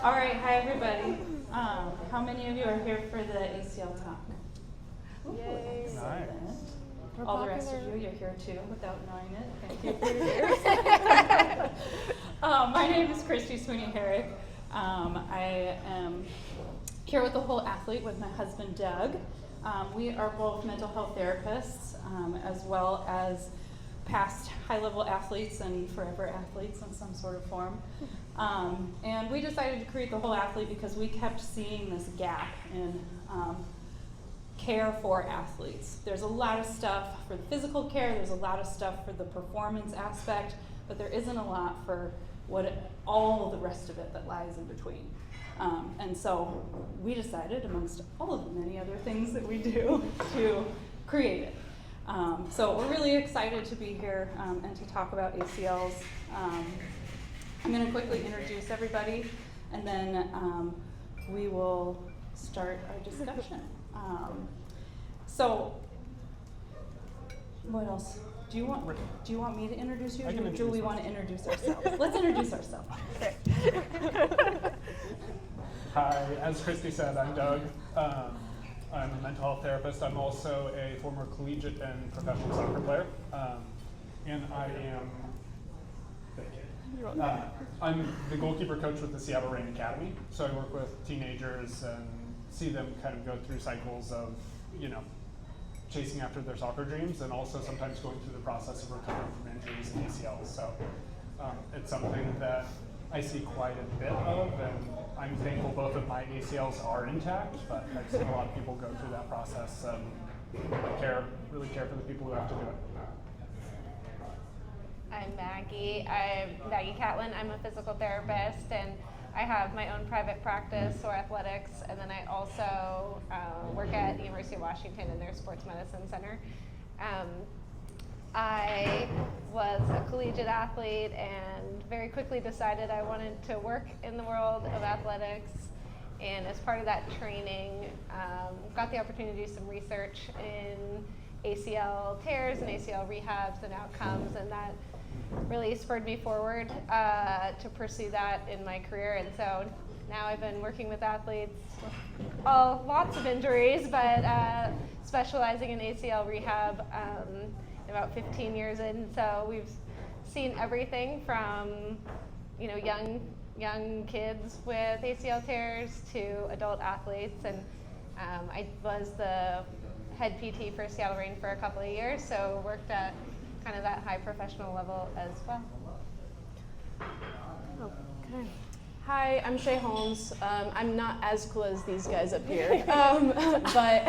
All right, hi everybody. How many of you are here for the ACL talk? Yay. Excellent. Nice. All the rest of you, you're here too without knowing it. Thank you for your ears. My name is Christy Sweaney Herrick. I am here with the whole athlete with my husband Doug. We are both mental health therapists as well as past high-level athletes and forever athletes in some sort of form. And we decided to create the whole athlete because we kept seeing this gap in care for athletes. There's a lot of stuff for the physical care, there's a lot of stuff for the performance aspect, but there isn't a lot for all the rest of it that lies in between. And so we decided, amongst all of the many other things that we do, to create it. So we're really excited to be here and to talk about ACLs. I'm going to quickly introduce everybody, and then we will start our discussion. So, what else? Do you want me to introduce you, or do we want to introduce ourselves? Let's introduce ourselves. Okay. Hi, as Christy said, I'm Doug. I'm a mental health therapist. I'm also a former collegiate and professional soccer player. And I am, I'm the goalkeeper coach with the Seattle Reign Academy. So I work with teenagers and see them kind of go through cycles of, chasing after their soccer dreams, and also sometimes going through the process of recovering from injuries and ACLs. So it's something that I see quite a bit of, and I'm thankful both of my ACLs are intact, but I've seen a lot of people go through that process and really care for the people who have to do it. I'm Maggie. I'm Maggie Catlin. I'm a physical therapist, and I have my own private practice for athletics, and then I also work at the University of Washington in their sports medicine center. I was a collegiate athlete and very quickly decided I wanted to work in the world of athletics, and as part of that training, got the opportunity to do some research in ACL tears and ACL rehabs and outcomes, and that really spurred me forward to pursue that in my career. And so now I've been working with athletes, lots of injuries, but specializing in ACL rehab about 15 years in. So we've seen everything from young kids with ACL tears to adult athletes, and I was the head PT for Seattle Reign for a couple of years, so worked at kind of that high professional level as well. Okay. Hi, I'm Shae Holmes. I'm not as cool as these guys up here, but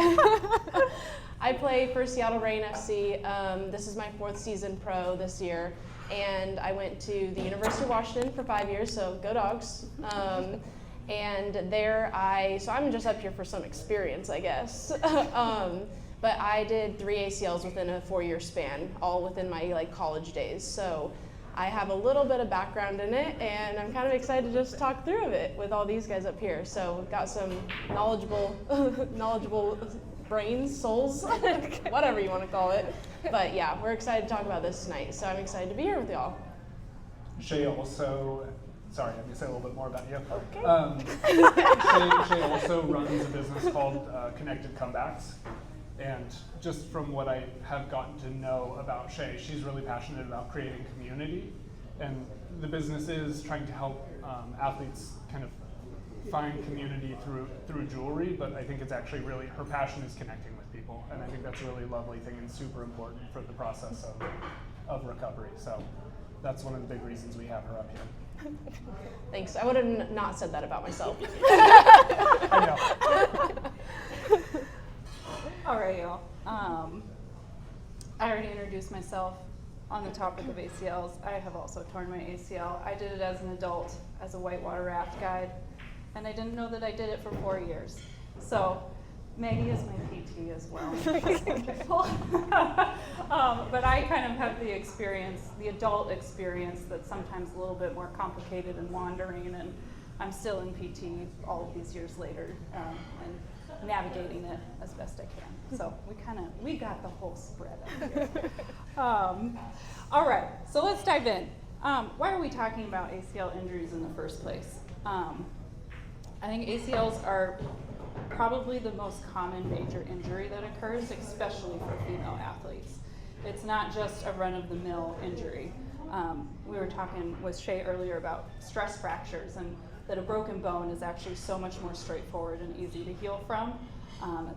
I play for Seattle Reign FC. This is my 4th season pro this year, and I went to the University of Washington for 5 years, so go Dogs. And there so I'm just up here for some experience, I guess. But I did 3 ACLs within a 4-year span, all within my college days. So I have a little bit of background in it, and I'm kind of excited to just talk through it with all these guys up here. So we've got some knowledgeable brains, souls, whatever you want to call it. But yeah, we're excited to talk about this tonight. So I'm excited to be here with y'all. Shae also, sorry, I'm going to say a little bit more about you. Okay. Shae also runs a business called Connected Comebacks. And just from what I have gotten to know about Shae, she's really passionate about creating community. And the business is trying to help athletes kind of find community through jewelry, but I think it's actually really, her passion is connecting with people. And I think that's a really lovely thing and super important for the process of recovery. So that's one of the big reasons we have her up here. Thanks. I would have not said that about myself. I know. All right, y'all. I already introduced myself on the topic of ACLs. I have also torn my ACL. I did it as an adult, as a whitewater raft guide, and I didn't know that I did it for 4 years. So Maggie is my PT as well. But I kind of have the experience, the adult experience, that's sometimes a little bit more complicated and wandering, and I'm still in PT all of these years later, and navigating it as best I can. So we got the whole spread up here. All right, so let's dive in. Why are we talking about ACL injuries in the first place? I think ACLs are probably the most common major injury that occurs, especially for female athletes. It's not just a run-of-the-mill injury. We were talking with Shae earlier about stress fractures, and that a broken bone is actually so much more straightforward and easy to heal from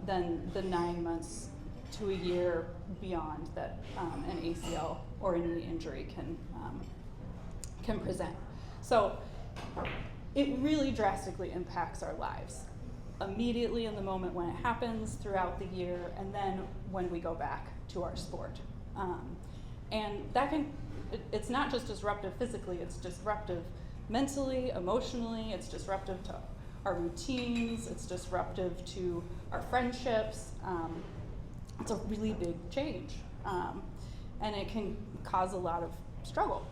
than the 9 months to a year beyond that an ACL or a knee injury can present. So it really drastically impacts our lives. Immediately in the moment when it happens, throughout the year, and then when we go back to our sport. And that it's not just disruptive physically, it's disruptive mentally, emotionally, it's disruptive to our routines, it's disruptive to our friendships. It's a really big change. And it can cause a lot of struggle.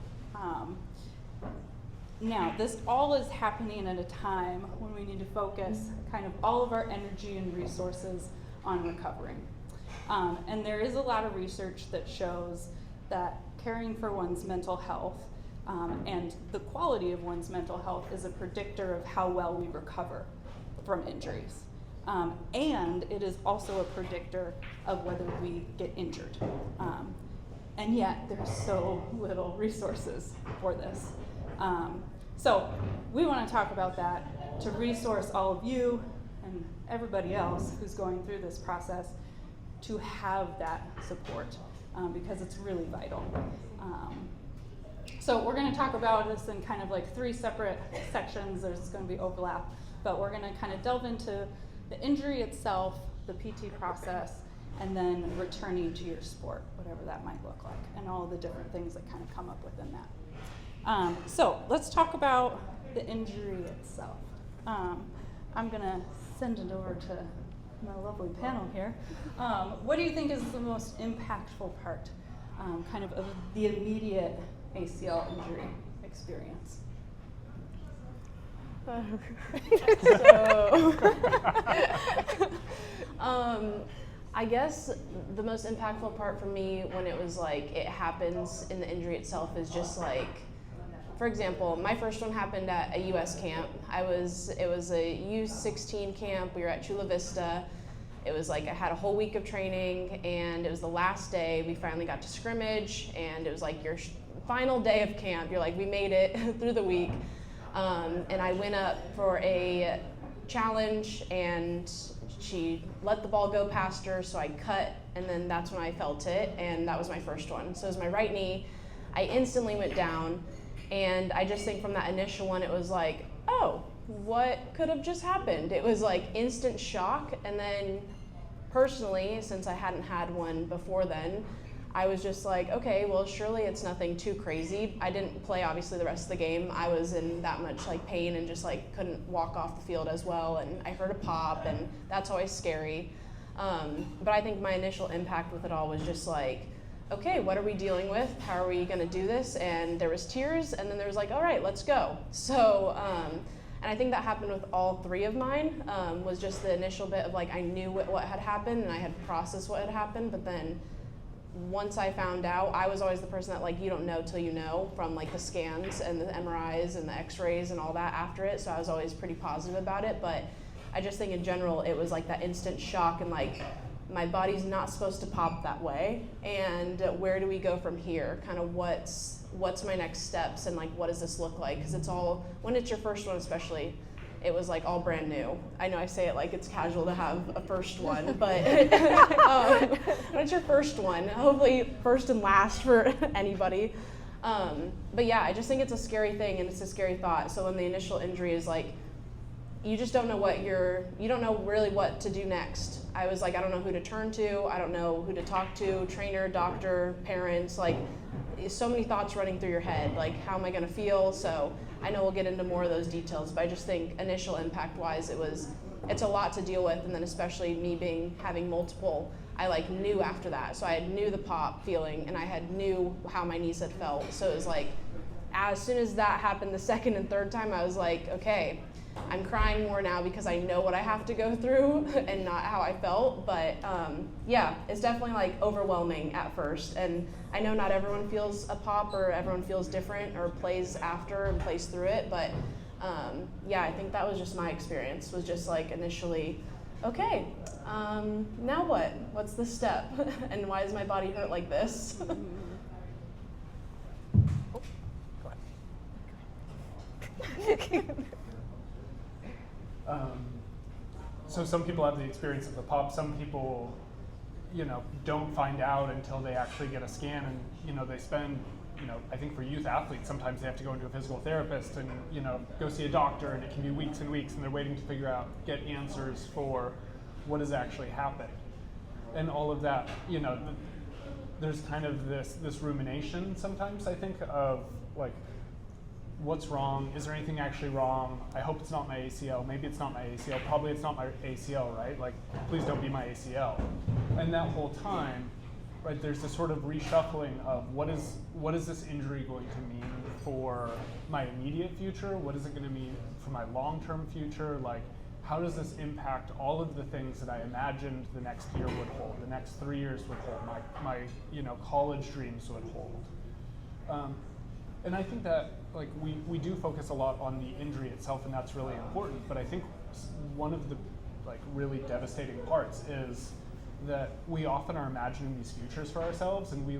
Now, this all is happening at a time when we need to focus kind of all of our energy and resources on recovering. And there is a lot of research that shows that caring for one's mental health and the quality of one's mental health is a predictor of how well we recover from injuries. And it is also a predictor of whether we get injured. And yet, there's so little resources for this. So we want to talk about that to resource all of you and everybody else who's going through this process to have that support because it's really vital. So we're going to talk about this in kind of like 3 separate sections. There's going to be overlap, but we're going to kind of delve into the injury itself, the PT process, and then returning to your sport, whatever that might look like, and all the different things that kind of come up within that. So let's talk about the injury itself. I'm going to send it over to my lovely panel here. What do you think is the most impactful part kind of the immediate ACL injury experience? I guess the most impactful part for me when it was like it happens in the injury itself is just like, for example, my first one happened at a US camp. It was a U16 camp. We were at Chula Vista. It was like I had a whole week of training, and it was the last day. We finally got to scrimmage, and it was like your final day of camp. You're like, we made it through the week. And I went up for a challenge, and she let the ball go past her, so I cut, and then that's when I felt it, and that was my first one. So it was my right knee. I instantly went down, and I just think from that initial one, it was like, oh, what could have just happened? It was like instant shock, and then personally, since I hadn't had one before then, I was just like, okay, well, surely it's nothing too crazy. I didn't play, obviously, the rest of the game. I was in that much like pain and just like couldn't walk off the field as well, and I heard a pop, and that's always scary. But I think my initial impact with it all was just like, okay, what are we dealing with? How are we gonna do this? And there was tears, and then there was like, all right, let's go. So, and I think that happened with all 3 of mine, was just the initial bit of like, I knew what had happened, and I had processed what had happened, but then once I found out, I was always the person that like, you don't know till you know, from like the scans and the MRIs and the x-rays and all that after it, so I was always pretty positive about it, but I just think in general, it was like that instant shock and like, my body's not supposed to pop that way, and where do we go from here? Kind of what's my next steps, and like what does this look like? Because it's all, when it's your first one especially, it was like all brand new. I know I say it like it's casual to have a first one, but when it's your first one, hopefully first and last for anybody. But yeah, I just think it's a scary thing, and it's a scary thought. So when the initial injury is like, you just don't know you don't know really what to do next. I was like, I don't know who to turn to, I don't know who to talk to, trainer, doctor, parents, like so many thoughts running through your head, like how am I gonna feel? So I know we'll get into more of those details, but I just think initial impact wise, it's a lot to deal with, and then especially me having multiple, I like knew after that. So I knew the pop feeling, and I knew how my knees had felt. So it was like, as soon as that happened the second and third time, I was like, okay, I'm crying more now because I know what I have to go through and not how I felt, but yeah, it's definitely like overwhelming at first, and I know not everyone feels a pop or everyone feels different or plays after and plays through it, but Yeah, I think that was just my experience, was just like initially, okay, now what? What's the step? And why does my body hurt like this? So some people have the experience of the pop. Some people, don't find out until they actually get a scan, and they spend, I think for youth athletes, sometimes they have to go into a physical therapist and go see a doctor, and it can be weeks and weeks, and they're waiting to figure out, get answers for what is actually happening, and all of that. There's kind of this rumination sometimes, I think, of like, what's wrong? Is there anything actually wrong? I hope it's not my ACL. Maybe it's not my ACL. Probably it's not my ACL, right? Like, please don't be my ACL. And that whole time, right, there's this sort of reshuffling of what is this injury going to mean for my immediate future? What is it going to mean for my long-term future? Like, how does this impact all of the things that I imagined the next year would hold, the next 3 years would hold, my college dreams would hold? And I think that we do focus a lot on the injury itself, and that's really important. But I think one of the really devastating parts is that we often are imagining these futures for ourselves, and we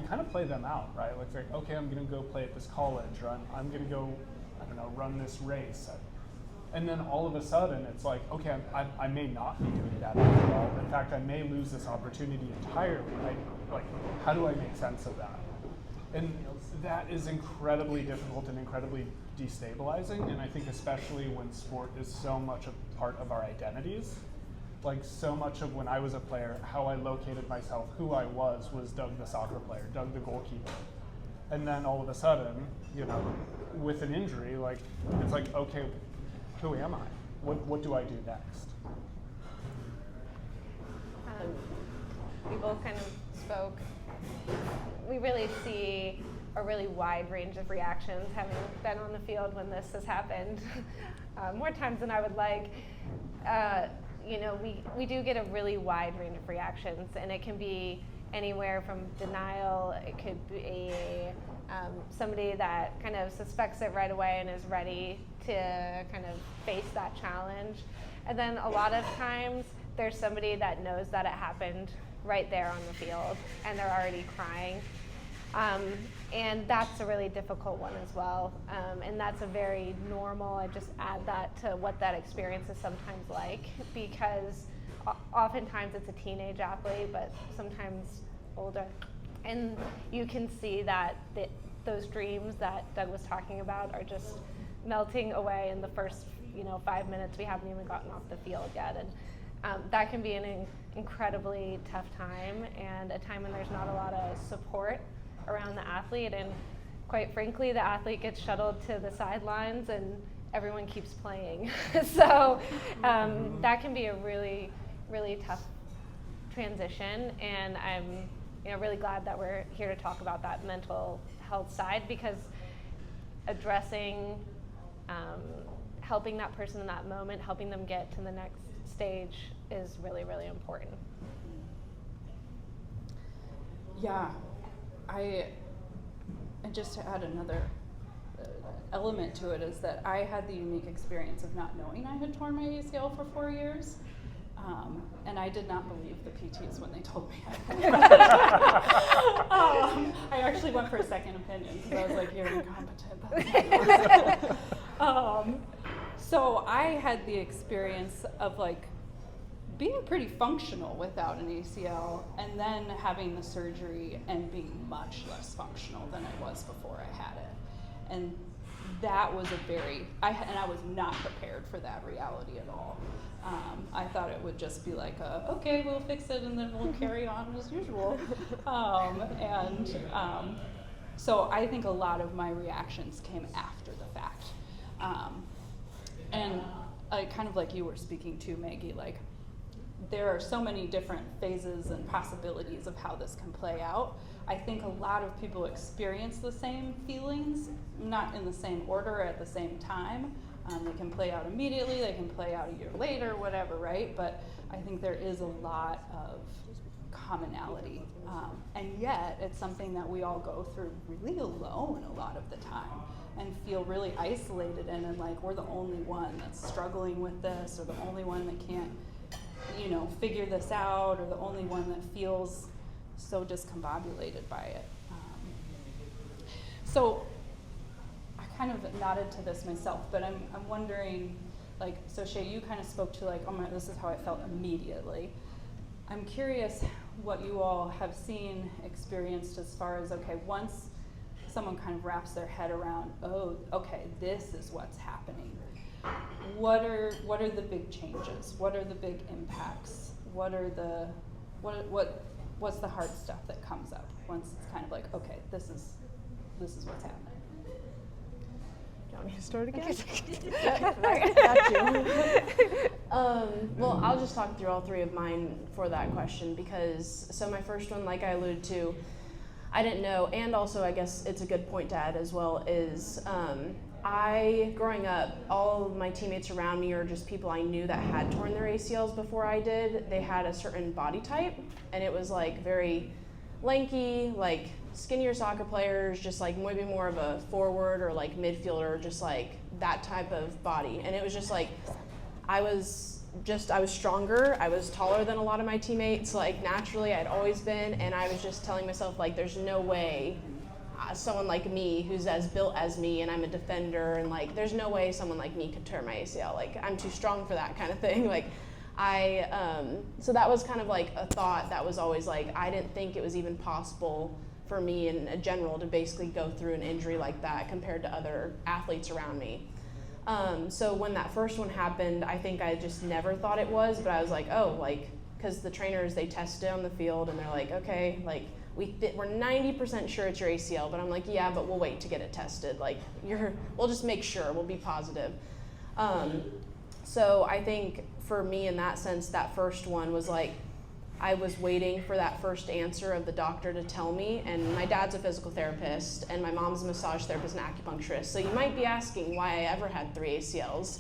kind of play them out, right? Like okay, I'm going to go play at this college, or I'm going to go, I don't know, run this race, and then all of a sudden it's like, okay, I may not be doing that after all. In fact, I may lose this opportunity entirely. Right? How do I make sense of that? And that is incredibly difficult and incredibly destabilizing, and I think especially when sport is so much a part of our identities. Like, so much of when I was a player, how I located myself, who I was Doug the soccer player, Doug the goalkeeper. And then all of a sudden, with an injury, it's like, okay, who am I? What do I do next? We both kind of spoke. We really see a really wide range of reactions, having been on the field when this has happened more times than I would like. We do get a really wide range of reactions, and it can be anywhere from denial. It could be somebody that kind of suspects it right away and is ready to kind of face that challenge. And then a lot of times there's somebody that knows that it happened right there on the field, and they're already crying. And that's a really difficult one as well. And that's a very normal, I just add that to what that experience is sometimes like, because oftentimes it's a teenage athlete, but sometimes older. And you can see that those dreams that Doug was talking about are just melting away in the first 5 minutes. We haven't even gotten off the field yet. And that can be an incredibly tough time, and a time when there's not a lot of support around the athlete, and quite frankly the athlete gets shuttled to the sidelines and everyone keeps playing. So that can be a really, really tough transition, and I'm really glad that we're here to talk about that mental health side, because addressing helping that person in that moment, helping them get to the next stage is really, really important. Yeah, and just to add another element to it is that I had the unique experience of not knowing I had torn my ACL for 4 years, and I did not believe the PTs when they told me I actually went for a second opinion because I was like, you're incompetent. So I had the experience of being pretty functional without an ACL, and then having the surgery and being much less functional than I was before I had it. And that was I was not prepared for that reality at all. I thought it would just be okay, we'll fix it and then we'll carry on as usual. So I think a lot of my reactions came after the fact. And kind of like you were speaking to, Maggie, there are so many different phases and possibilities of how this can play out. I think a lot of people experience the same feelings, not in the same order at the same time. They can play out immediately, they can play out a year later, whatever, right? But I think there is a lot of commonality. And yet, it's something that we all go through really alone a lot of the time. and feel really isolated in, and like we're the only one that's struggling with this, or the only one that can't, figure this out, or the only one that feels so discombobulated by it. So I kind of nodded to this myself, but I'm wondering, like, so Shae, you kind of spoke to like, this is how I felt immediately. I'm curious what you all have seen, experienced as far as, okay, once someone kind of wraps their head around, oh, okay, this is what's happening. What are the big changes? What are the big impacts? What's the hard stuff that comes up once it's kind of like, okay, this is what's happening? You want me to start again? Got you. Well, I'll just talk through all three of mine for that question, because so my first one, like I alluded to, I didn't know, and also I guess it's a good point to add as well, is growing up, all of my teammates around me, or just people I knew that had torn their ACLs before I did, they had a certain body type, and it was like very lanky, like skinnier soccer players, just like maybe more of a forward or like midfielder, just like that type of body. And it was just like, I was stronger, I was taller than a lot of my teammates, like naturally I'd always been, and I was just telling myself like, there's no way someone like me who's as built as me, and I'm a defender, and like there's no way someone like me could tear my ACL, like I'm too strong for that kind of thing. Like so that was kind of like a thought that was always like, I didn't think it was even possible for me in general to basically go through an injury like that compared to other athletes around me. So when that first one happened, I think I just never thought it was, but I was like, oh, like, because the trainers, they test it on the field, and they're like, okay, like, we're 90% sure it's your ACL, but I'm like, yeah, but we'll wait to get it tested. Like, we'll just make sure, we'll be positive. So I think for me in that sense, that first one was like, I was waiting for that first answer of the doctor to tell me, and my dad's a physical therapist, and my mom's a massage therapist and acupuncturist, so you might be asking why I ever had 3 ACLs.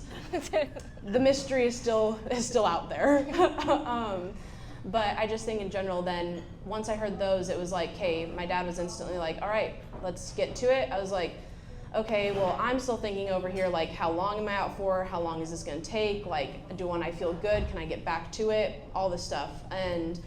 The mystery is still out there. But I just think in general then, once I heard those, it was like, hey, my dad was instantly like, all right, let's get to it. I was like, okay, well, I'm still thinking over here, like, how long am I out for? How long is this gonna take? Like, when I feel good, can I get back to it? All this stuff. And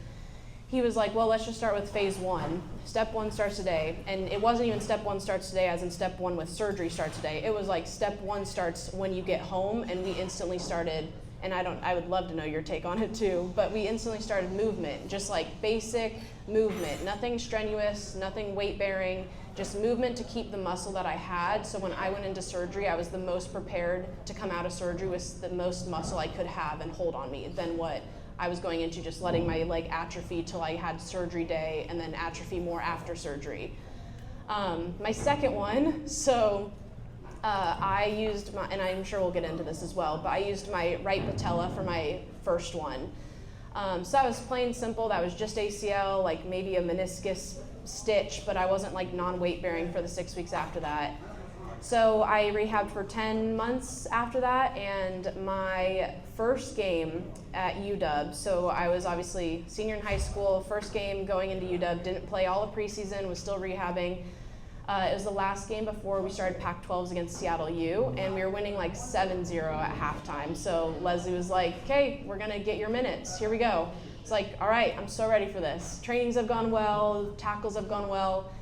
he was like, well, let's just start with phase 1. Step 1 starts today. And it wasn't even step 1 starts today as in step 1 with surgery starts today. It was like step 1 starts when you get home, and we instantly started, and I would love to know your take on it too, but we instantly started movement, just like basic movement, nothing strenuous, nothing weight bearing, just movement to keep the muscle that I had. So when I went into surgery, I was the most prepared to come out of surgery with the most muscle I could have and hold on me than what I was going into just letting my leg atrophy till I had surgery day and then atrophy more after surgery. My second one, so I used my, and I'm sure we'll get into this as well, but I used my right patella for my first one. So that was plain simple, that was just ACL, like maybe a meniscus stitch, but I wasn't like non-weight bearing for the 6 weeks after that. So I rehabbed for 10 months after that, and my first game at UW, so I was obviously senior in high school, first game going into UW, didn't play all of preseason, was still rehabbing. It was the last game before we started Pac-12s against Seattle U, and we were winning like 7-0 at halftime. So Leslie was like, okay, we're gonna get your minutes, here we go. It's like, all right, I'm so ready for this. Trainings have gone well, tackles have gone well.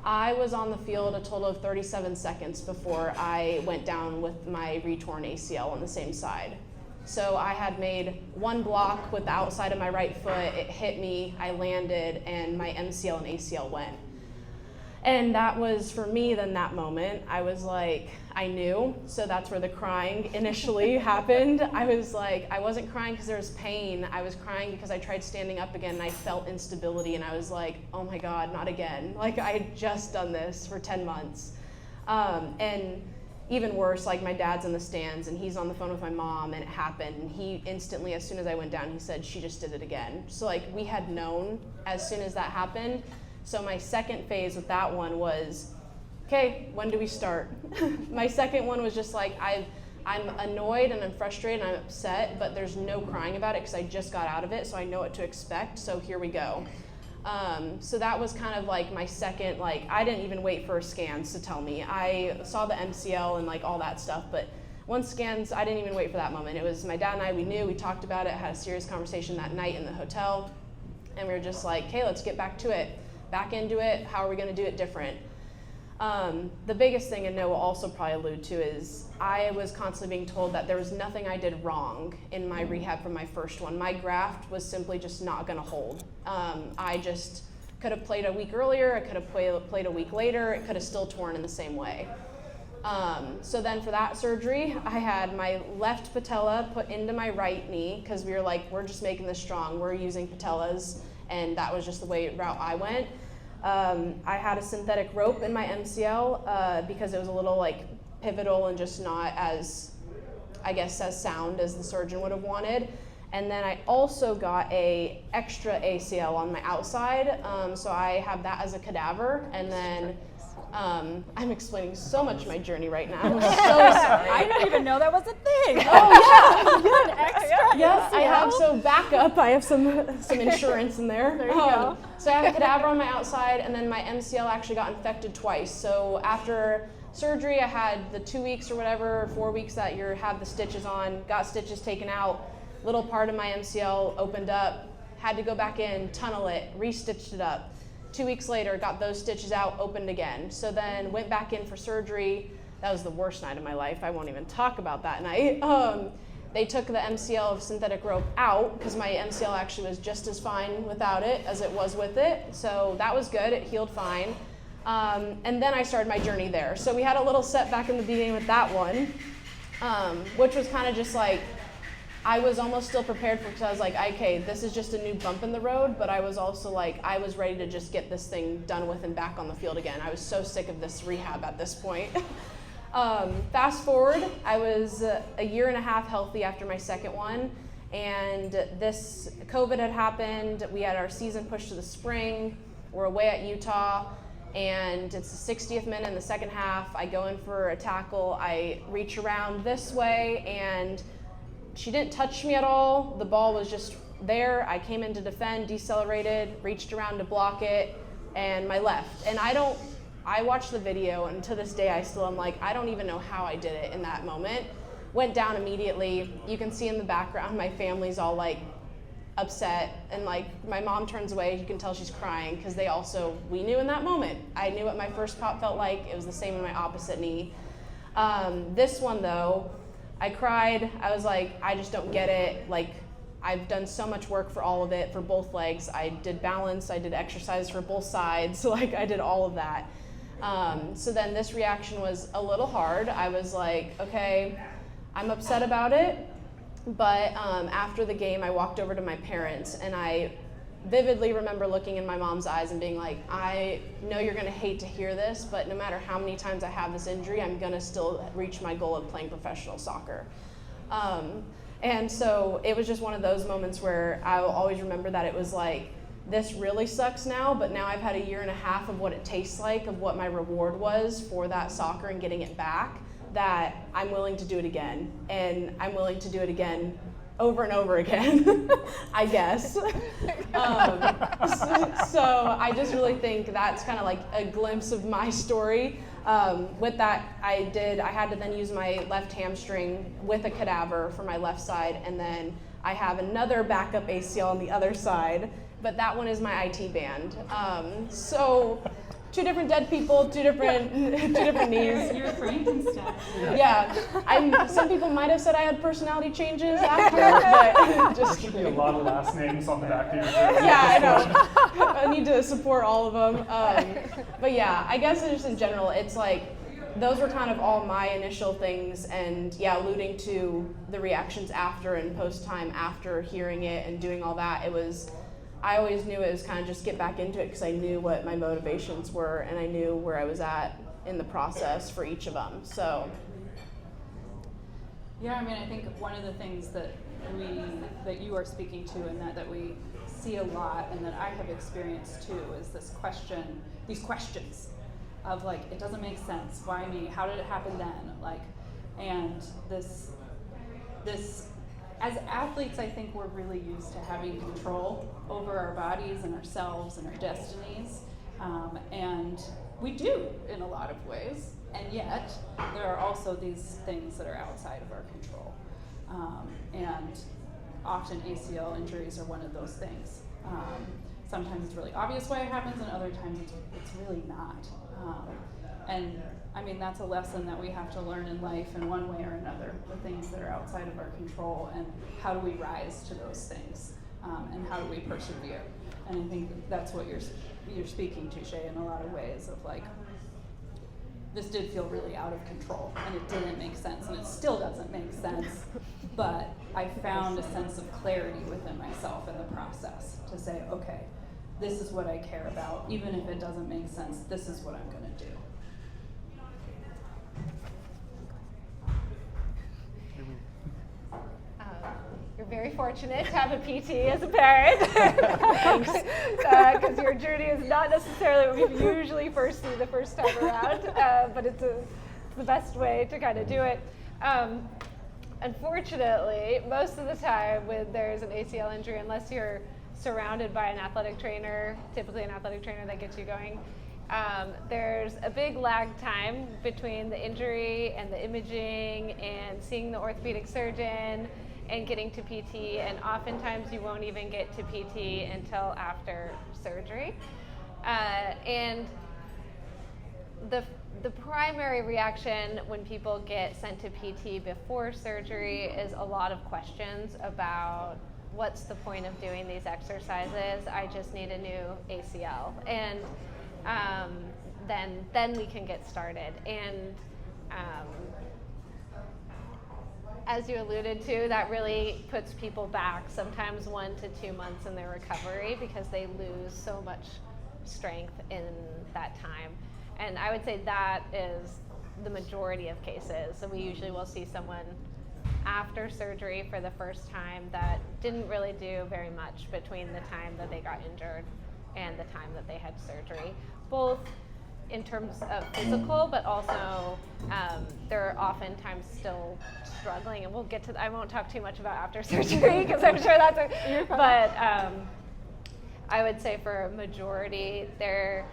I was on the field a total of 37 seconds before I went down with my retorn ACL on the same side. So I had made one block with the outside of my right foot, it hit me, I landed, and my MCL and ACL went. And that was, for me, then that moment, I was like, I knew, so that's where the crying initially happened. I was like, I wasn't crying because there was pain, I was crying because I tried standing up again and I felt instability, and I was like, oh my God, not again. Like, I had just done this for 10 months. And even worse, like my dad's in the stands and he's on the phone with my mom, and it happened, and he instantly, as soon as I went down, he said, she just did it again. So like, we had known as soon as that happened. So my second phase with that one was, okay, when do we start? My second one was just like, I'm annoyed and I'm frustrated and I'm upset, but there's no crying about it because I just got out of it, so I know what to expect, so here we go. So that was kind of like my second, like, I didn't even wait for scans to tell me. I saw the MCL and like all that stuff, but once scans, I didn't even wait for that moment. It was my dad and I, we knew, we talked about it, had a serious conversation that night in the hotel, and we were just like, okay, let's get back to it, back into it. How are we gonna do it different? The biggest thing, and Noah will also probably allude to, is I was constantly being told that there was nothing I did wrong in my rehab from my first one. My graft was simply just not gonna hold. I just could have played a week earlier, I could have played a week later, it could have still torn in the same way. So then for that surgery, I had my left patella put into my right knee, because we were like, we're just making this strong, we're using patellas, and that was just the route I went. I had a synthetic rope in my MCL because it was a little like pivotal and just not as, I guess, as sound as the surgeon would have wanted. And then I also got a extra ACL on my outside, so I have that as a cadaver. And then I'm explaining so much of my journey right now. I'm so sorry. I didn't even know that was a thing. Oh yeah, You had an extra. yes, I have. ACL? So backup, I have some insurance in there. There you go. So I have a cadaver on my outside, and then my MCL actually got infected twice. So after surgery, I had the 2 weeks or whatever, 4 weeks that you have the stitches on, got stitches taken out. Little part of my MCL opened up, had to go back in, tunnel it, re-stitched it up. 2 weeks later, got those stitches out, opened again. So then went back in for surgery. That was the worst night of my life. I won't even talk about that night. They took the MCL of synthetic rope out because my MCL actually was just as fine without it as it was with it. So that was good, it healed fine. And then I started my journey there. So we had a little setback in the beginning with that one, which was kind of just like, I was almost still prepared for it because I was like, okay, this is just a new bump in the road, but I was also like, I was ready to just get this thing done with and back on the field again. I was so sick of this rehab at this point. Fast forward, I was a year and a half healthy after my second one, and this COVID had happened. We had our season pushed to the spring. We're away at Utah, and it's the 60th minute in the second half. I go in for a tackle. I reach around this way, and she didn't touch me at all. The ball was just there. I came in to defend, decelerated, reached around to block it, and my left. And I watched the video, and to this day I still am like, I don't even know how I did it in that moment. Went down immediately. You can see in the background my family's all like upset, and like my mom turns away. You can tell she's crying because we knew in that moment. I knew what my first pop felt like. It was the same in my opposite knee. This one though, I cried. I was like, I just don't get it. Like, I've done so much work for all of it, for both legs. I did balance, I did exercise for both sides. So like I did all of that. So then this reaction was a little hard. I was like, okay, I'm upset about it. But after the game, I walked over to my parents, and I vividly remember looking in my mom's eyes and being like, I know you're gonna hate to hear this, but no matter how many times I have this injury, I'm gonna still reach my goal of playing professional soccer. And so it was just one of those moments where I will always remember that it was like, this really sucks now, but now I've had a year and a half of what it tastes like, of what my reward was for that soccer and getting it back, that I'm willing to do it again. And I'm willing to do it again over and over again, I guess. So I just really think that's kind of like a glimpse of my story. With that, I had to then use my left hamstring with a cadaver for my left side, and then I have another backup ACL on the other side, but that one is my IT band. So 2 different dead people, 2 different knees. You're Frankenstein. Yeah, some people might have said I had personality changes after, but just Should be a kidding. lot of last names on the back of your jersey. Yeah, I know. I need to support all of them. But yeah, I guess just in general, it's like, those were kind of all my initial things, and yeah, alluding to the reactions after and post-time after hearing it and doing all that, I always knew it was kind of just get back into it because I knew what my motivations were, and I knew where I was at in the process for each of them. So Yeah, I mean, I think one of the things that you are speaking to, and that we see a lot, and that I have experienced too, is these questions of like, it doesn't make sense. Why me? How did it happen then? Like, and this as athletes, I think we're really used to having control over our bodies and ourselves and our destinies. And we do in a lot of ways. And yet, there are also these things that are outside of our control. And often ACL injuries are one of those things. Sometimes it's really obvious why it happens, and other times it's really not. And I mean, that's a lesson that we have to learn in life in one way or another, the things that are outside of our control, and how do we rise to those things, and how do we persevere. And I think that's what you're speaking to, Shae, in a lot of ways of like, this did feel really out of control, and it didn't make sense, and it still doesn't make sense, but I found a sense of clarity within myself in the process to say, okay, this is what I care about. Even if it doesn't make sense, this is what I'm going to do. You're very fortunate to have a PT as a parent, because your journey is not necessarily what we usually first see the first time around, but it's the best way to kind of do it. Unfortunately, most of the time when there's an ACL injury, unless you're surrounded by an athletic trainer, typically an athletic trainer that gets you going, there's a big lag time between the injury and the imaging and seeing the orthopedic surgeon and getting to PT, and oftentimes you won't even get to PT until after surgery. And the primary reaction when people get sent to PT before surgery is a lot of questions about what's the point of doing these exercises? I just need a new ACL. And then we can get started. And as you alluded to, that really puts people back sometimes 1 to 2 months in their recovery because they lose so much strength in that time. And I would say that is the majority of cases. So we usually will see someone after surgery for the first time that didn't really do very much between the time that they got injured and the time that they had surgery, both in terms of physical, but also they're oftentimes still struggling, and we'll get to I won't talk too much about after surgery because I'm sure that's but I would say for a majority, they're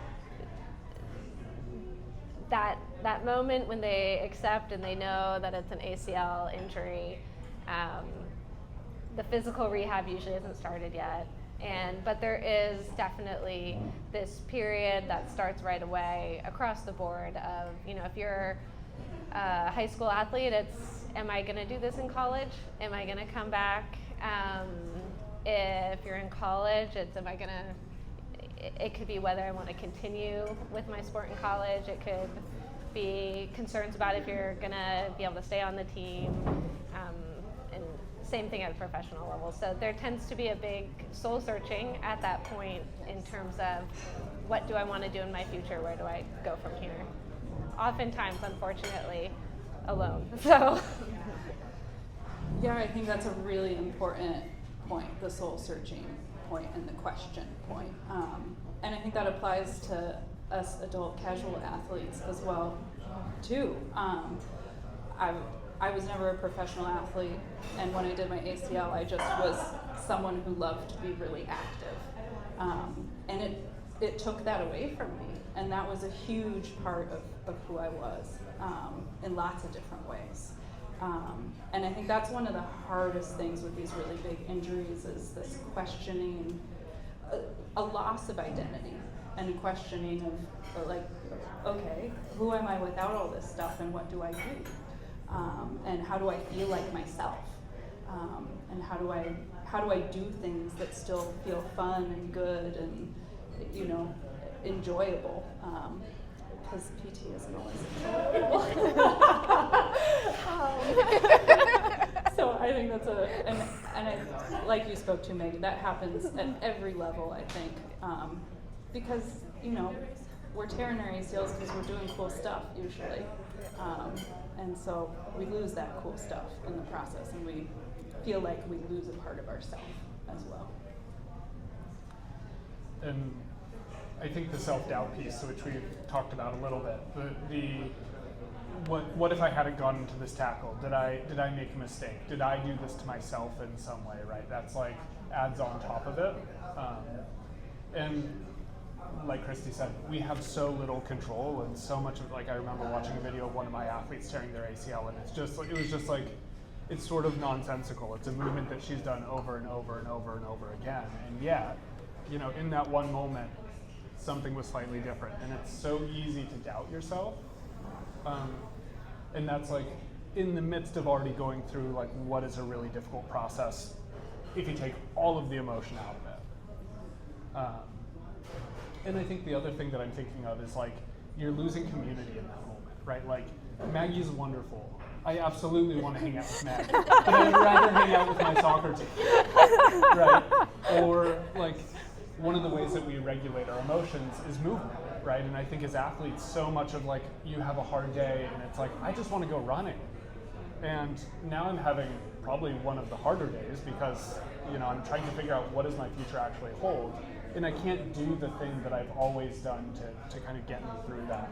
that moment when they accept and they know that it's an ACL injury, the physical rehab usually isn't started yet. But there is definitely this period that starts right away across the board of, if you're a high school athlete, it's, am I going to do this in college? Am I going to come back? If you're in college, it's, am I going to, it could be whether I want to continue with my sport in college. It could be concerns about if you're going to be able to stay on the team. And same thing at a professional level. So there tends to be a big soul searching at that point in terms of what do I want to do in my future? Where do I go from here? Oftentimes, unfortunately, alone. So yeah, I think that's a really important point, the soul searching point and the question point. And I think that applies to us adult casual athletes as well, too. I was never a professional athlete, and when I did my ACL, I just was someone who loved to be really active. And it took that away from me, and that was a huge part of who I was in lots of different ways. And I think that's one of the hardest things with these really big injuries is this questioning, a loss of identity, and a questioning of like, okay, who am I without all this stuff, and what do I do? And how do I feel like myself? And how do I do things that still feel fun and good and enjoyable? Because PT isn't always enjoyable. So I think that's and I, like you spoke to, Maggie, that happens at every level, I think, because we're tearing our ACLs because we're doing cool stuff usually. And so we lose that cool stuff in the process, and we feel like we lose a part of ourselves as well. And I think the self-doubt piece, which we've talked about a little bit, what if I hadn't gone into this tackle? Did I make a mistake? Did I do this to myself in some way, right? That's like adds on top of it. And like Christy said, we have so little control and so much of, like, I remember watching a video of one of my athletes tearing their ACL, and it was just like, it's sort of nonsensical. It's a movement that she's done over and over and over and over again. And yet, you know, in that one moment, something was slightly different. And it's so easy to doubt yourself. And that's like in the midst of already going through like what is a really difficult process if you take all of the emotion out of it. And I think the other thing that I'm thinking of is like you're losing community in that moment, right? Like Maggie's wonderful. I absolutely want to hang out with Maggie, but I'd rather hang out with my soccer team, right? Or like one of the ways that we regulate our emotions is movement, right? And I think as athletes, so much of like you have a hard day and it's like, I just want to go running. And now I'm having probably one of the harder days because, you know, I'm trying to figure out what does my future actually hold. And I can't do the thing that I've always done to kind of get me through that.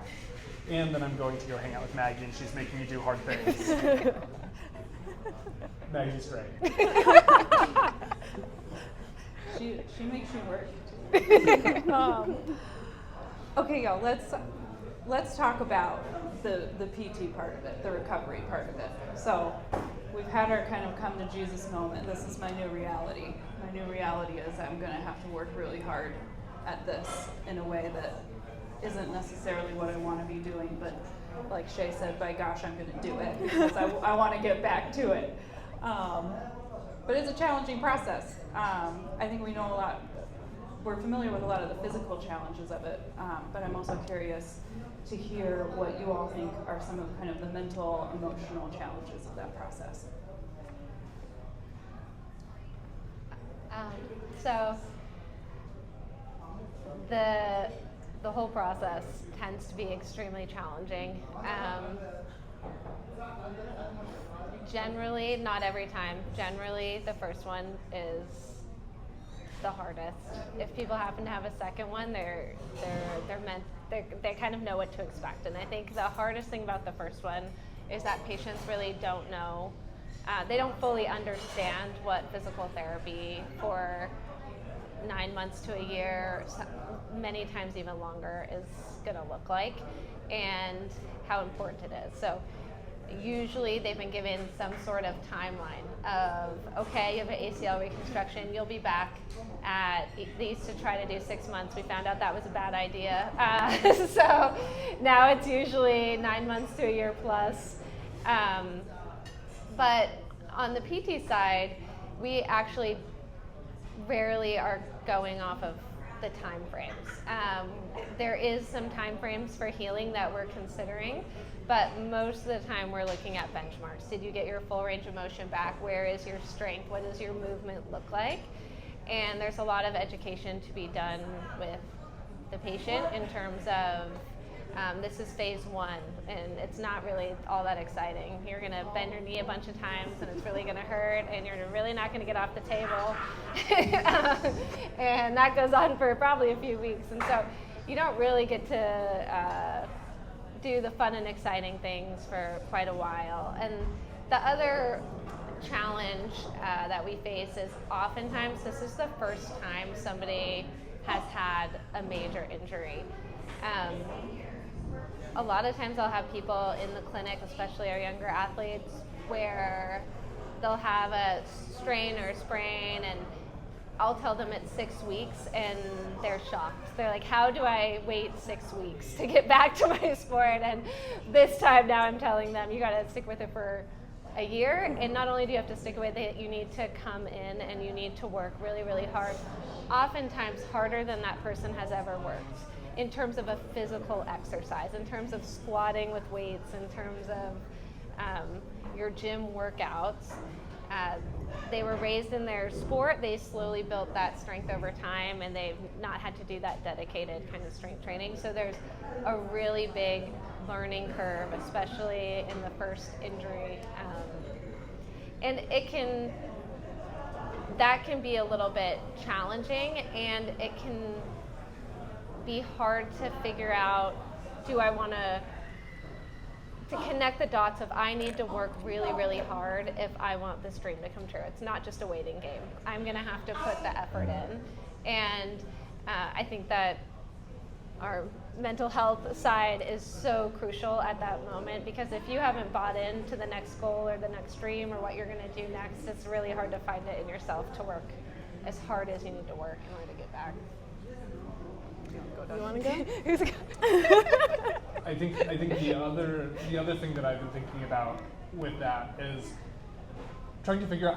And then I'm going to go hang out with Maggie and she's making me do hard things. Maggie's great. She makes you work. Okay, y'all, let's talk about the PT part of it, the recovery part of it. So we've had our kind of come to Jesus moment. This is my new reality. My new reality is I'm going to have to work really hard at this in a way that isn't necessarily what I want to be doing, but like Shae said, by gosh, I'm going to do it because I want to get back to it. But it's a challenging process. I think we know a lot. We're familiar with a lot of the physical challenges of it, but I'm also curious to hear what you all think are some of kind of the mental, emotional challenges of that process. So the whole process tends to be extremely challenging. Generally, not every time. Generally, the first one is the hardest. If people happen to have a second one, they kind of know what to expect. And I think the hardest thing about the first one is that patients really don't know. They don't fully understand what physical therapy for 9 months to a year, many times even longer, is going to look like and how important it is. So usually they've been given some sort of timeline of, okay, you have an ACL reconstruction, you'll be back at, they used to try to do 6 months, we found out that was a bad idea. So now it's usually 9 months to a year plus. But on the PT side, we actually rarely are going off of the time frames. There is some time frames for healing that we're considering, but most of the time we're looking at benchmarks. Did you get your full range of motion back? Where is your strength? What does your movement look like? And there's a lot of education to be done with the patient in terms of this is phase 1, and it's not really all that exciting. You're going to bend your knee a bunch of times, and it's really going to hurt, and you're really not going to get off the table. And that goes on for probably a few weeks. And so you don't really get to do the fun and exciting things for quite a while. And the other challenge that we face is oftentimes this is the first time somebody has had a major injury. A lot of times I'll have people in the clinic, especially our younger athletes, where they'll have a strain or a sprain, and I'll tell them it's 6 weeks, and they're shocked. They're like, how do I wait 6 weeks to get back to my sport? And this time now I'm telling them, you gotta stick with it for a year, and not only do you have to stick with it, you need to come in and you need to work really, really hard, oftentimes harder than that person has ever worked, in terms of a physical exercise, in terms of squatting with weights, in terms of your gym workouts. They were raised in their sport, they slowly built that strength over time, and they've not had to do that dedicated kind of strength training. So there's a really big learning curve, especially in the first injury. And that can be a little bit challenging, and it can be hard to figure out, do I want to connect the dots of I need to work really, really hard if I want this dream to come true. It's not just a waiting game. I'm going to have to put the effort in. And I think that our mental health side is so crucial at that moment, because if you haven't bought into the next goal or the next dream or what you're going to do next, it's really hard to find it in yourself to work as hard as you need to work in order to get back. You want to go? I think the other thing that I've been thinking about with that is trying to figure out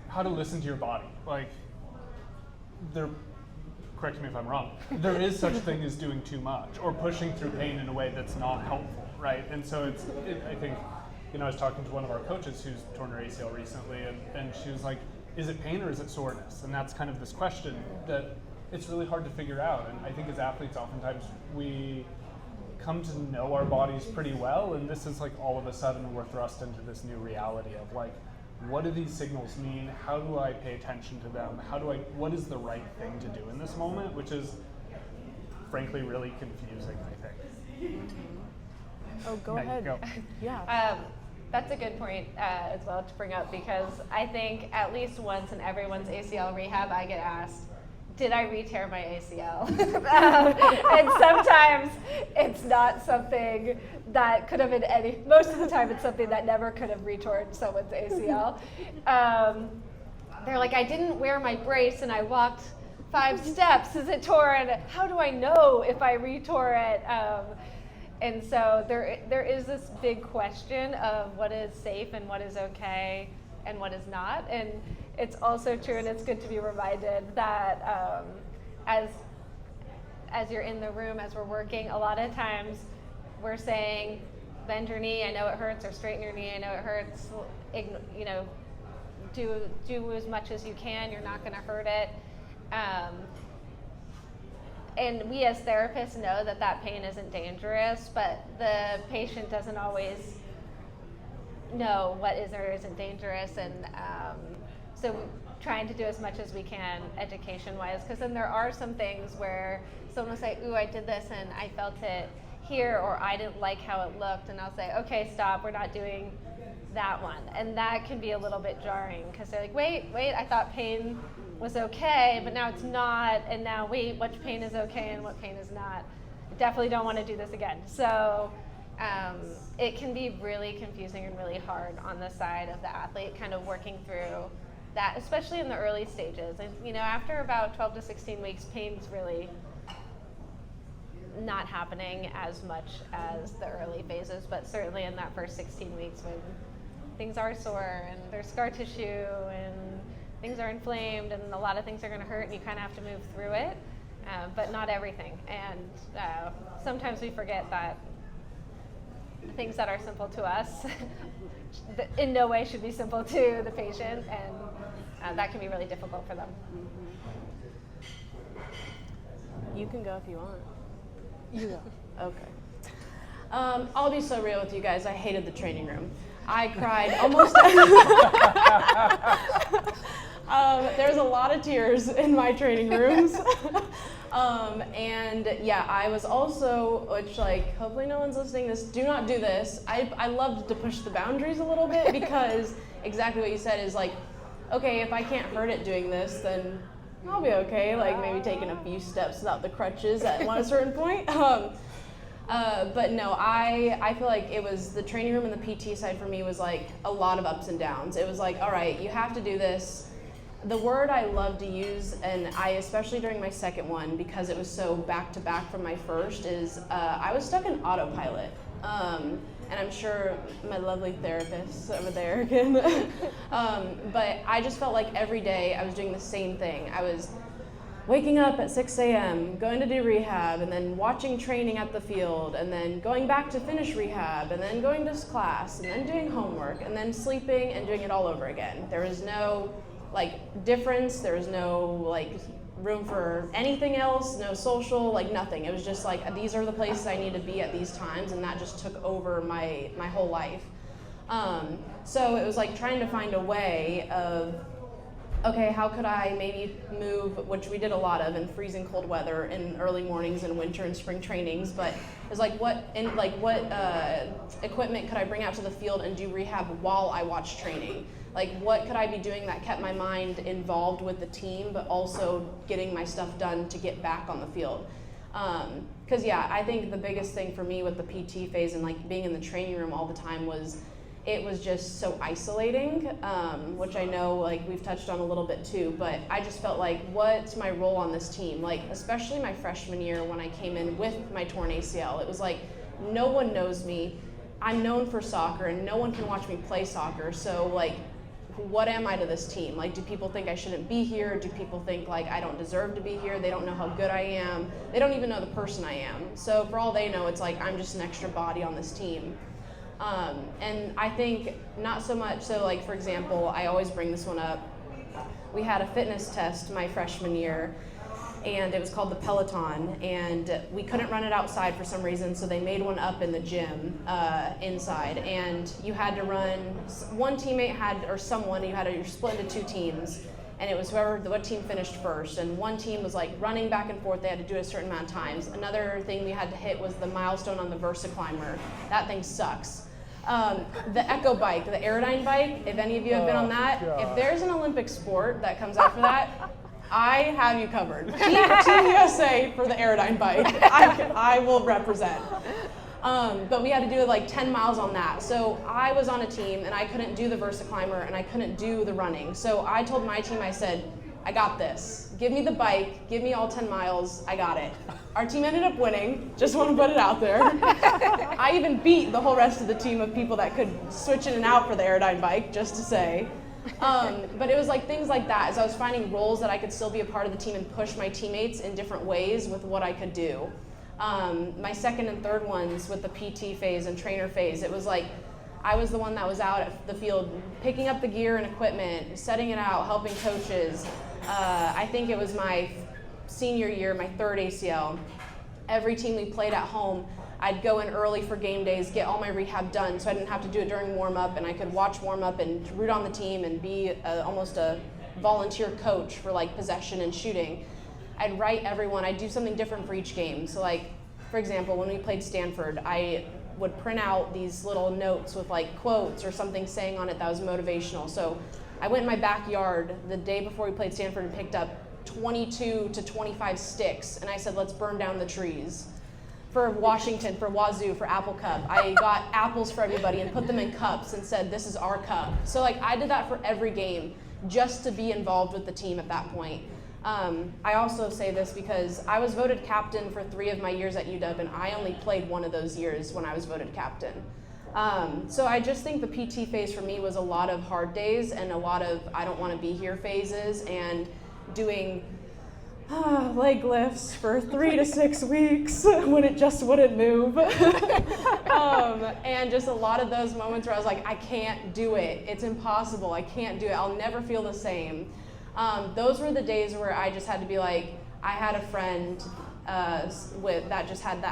how to listen to your body. Like, correct me if I'm wrong, there is such thing as doing too much or pushing through pain in a way that's not helpful, right? And so I think, I was talking to one of our coaches who's torn her ACL recently, and she was like, is it pain or is it soreness? And that's kind of this question that it's really hard to figure out. And I think as athletes, oftentimes we come to know our bodies pretty well, and this is like all of a sudden we're thrust into this new reality of like, what do these signals mean? How do I pay attention to them? What is the right thing to do in this moment? Which is frankly really confusing, I think. Oh, go Maggie, ahead. go. Yeah. That's a good point as well to bring up, because I think at least once in everyone's ACL rehab, I get asked, did I re-tear my ACL? And sometimes it's not something that could have been most of the time it's something that never could have re-torn someone's ACL. They're like, I didn't wear my brace and I walked 5 steps. Is it torn? How do I know if I re-tore it? And so there is this big question of what is safe and what is okay and what is not. And it's also true, and it's good to be reminded that as you're in the room, as we're working, a lot of times we're saying, bend your knee, I know it hurts, or straighten your knee, I know it hurts. Do as much as you can, you're not going to hurt it. And we as therapists know that pain isn't dangerous, but the patient doesn't always know what is or isn't dangerous. And so trying to do as much as we can education-wise, because then there are some things where someone will say, ooh, I did this and I felt it here, or I didn't like how it looked, and I'll say, okay, stop, we're not doing that one. And that can be a little bit jarring, because they're like, wait, I thought pain was okay, but now it's not, and now wait, which pain is okay and what pain is not? I definitely don't want to do this again. So it can be really confusing and really hard on the side of the athlete, kind of working through that, especially in the early stages. And after about 12 to 16 weeks, pain's really not happening as much as the early phases, but certainly in that first 16 weeks when things are sore and there's scar tissue and things are inflamed and a lot of things are going to hurt, and you kind of have to move through it, but not everything. And sometimes we forget that things that are simple to us in no way should be simple to the patient, and that can be really difficult for them. You can go if you want. You go. Okay. I'll be so real with you guys. I hated the training room. I cried almost. There's a lot of tears in my training rooms. And yeah, I was also, which like, hopefully no one's listening to this, do not do this. I loved to push the boundaries a little bit, because exactly what you said is like, okay, if I can't hurt it doing this, then I'll be okay, like maybe taking a few steps without the crutches at a certain point. But no, I feel like it was the training room and the PT side for me was like a lot of ups and downs. It was like, all right, you have to do this. The word I love to use, and I especially during my second one, because it was so back to back from my first, is I was stuck in autopilot. And I'm sure my lovely therapists over there can. But I just felt like every day I was doing the same thing. I was waking up at 6 a.m., going to do rehab, and then watching training at the field, and then going back to finish rehab, and then going to class, and then doing homework, and then sleeping and doing it all over again. There was no difference. There was no room for anything else, no social, nothing. It was just these are the places I need to be at these times, and that just took over my whole life. So it was trying to find a way of okay, how could I maybe move, which we did a lot of in freezing cold weather in early mornings in winter and spring trainings, but it's like what equipment could I bring out to the field and do rehab while I watched training? Like what could I be doing that kept my mind involved with the team, but also getting my stuff done to get back on the field? Because yeah, I think the biggest thing for me with the PT phase and like being in the training room all the time was it was just so isolating, which I know like we've touched on a little bit too, but I just felt like, what's my role on this team? Like, especially my freshman year when I came in with my torn ACL, it was like, no one knows me. I'm known for soccer and no one can watch me play soccer. So like, what am I to this team? Like, do people think I shouldn't be here? Do people think like I don't deserve to be here? They don't know how good I am. They don't even know the person I am. So for all they know, it's like, I'm just an extra body on this team. And I think not so much, so like for example, I always bring this one up. We had a fitness test my freshman year and it was called the Peloton and we couldn't run it outside for some reason, so they made one up in the gym inside, and you had to run, one teammate had, or someone, you're split into 2 teams, and it was what team finished first, and one team was like running back and forth, they had to do it a certain amount of times. Another thing we had to hit was the milestone on the VersaClimber. That thing sucks. The Echo bike, the Aerodyne bike, if any of you have been on that, if there's an Olympic sport that comes after that, I have you covered. Team USA for the Aerodyne bike, I will represent. But we had to do like 10 miles on that. So I was on a team and I couldn't do the VersaClimber and I couldn't do the running. So I told my team, I said, I got this. Give me the bike, give me all 10 miles, I got it. Our team ended up winning, just want to put it out there. I even beat the whole rest of the team of people that could switch in and out for the Aerodyne bike, just to say. But it was like things like that, as I was finding roles that I could still be a part of the team and push my teammates in different ways with what I could do. My second and third ones with the PT phase and trainer phase, it was like I was the one that was out at the field picking up the gear and equipment, setting it out, helping coaches. I think it was my senior year, my 3rd ACL. Every team we played at home, I'd go in early for game days, get all my rehab done so I didn't have to do it during warm-up, and I could watch warm-up and root on the team and be almost a volunteer coach for like possession and shooting. I'd write everyone, I'd do something different for each game. So like, for example, when we played Stanford, I would print out these little notes with like quotes or something saying on it that was motivational. So I went in my backyard the day before we played Stanford and picked up 22 to 25 sticks, and I said, let's burn down the trees. For Washington, for Wazoo, for Apple Cup, I got apples for everybody and put them in cups and said, this is our cup. So like I did that for every game just to be involved with the team at that point. I also say this because I was voted captain for 3 of my years at UW, and I only played 1 of those years when I was voted captain. So I just think the PT phase for me was a lot of hard days and a lot of I don't want to be here phases, and doing leg lifts for 3 to 6 weeks when it just wouldn't move. And just a lot of those moments where I was like, I can't do it. It's impossible. I can't do it. I'll never feel the same. Those were the days where I just had to be like, I had a friend that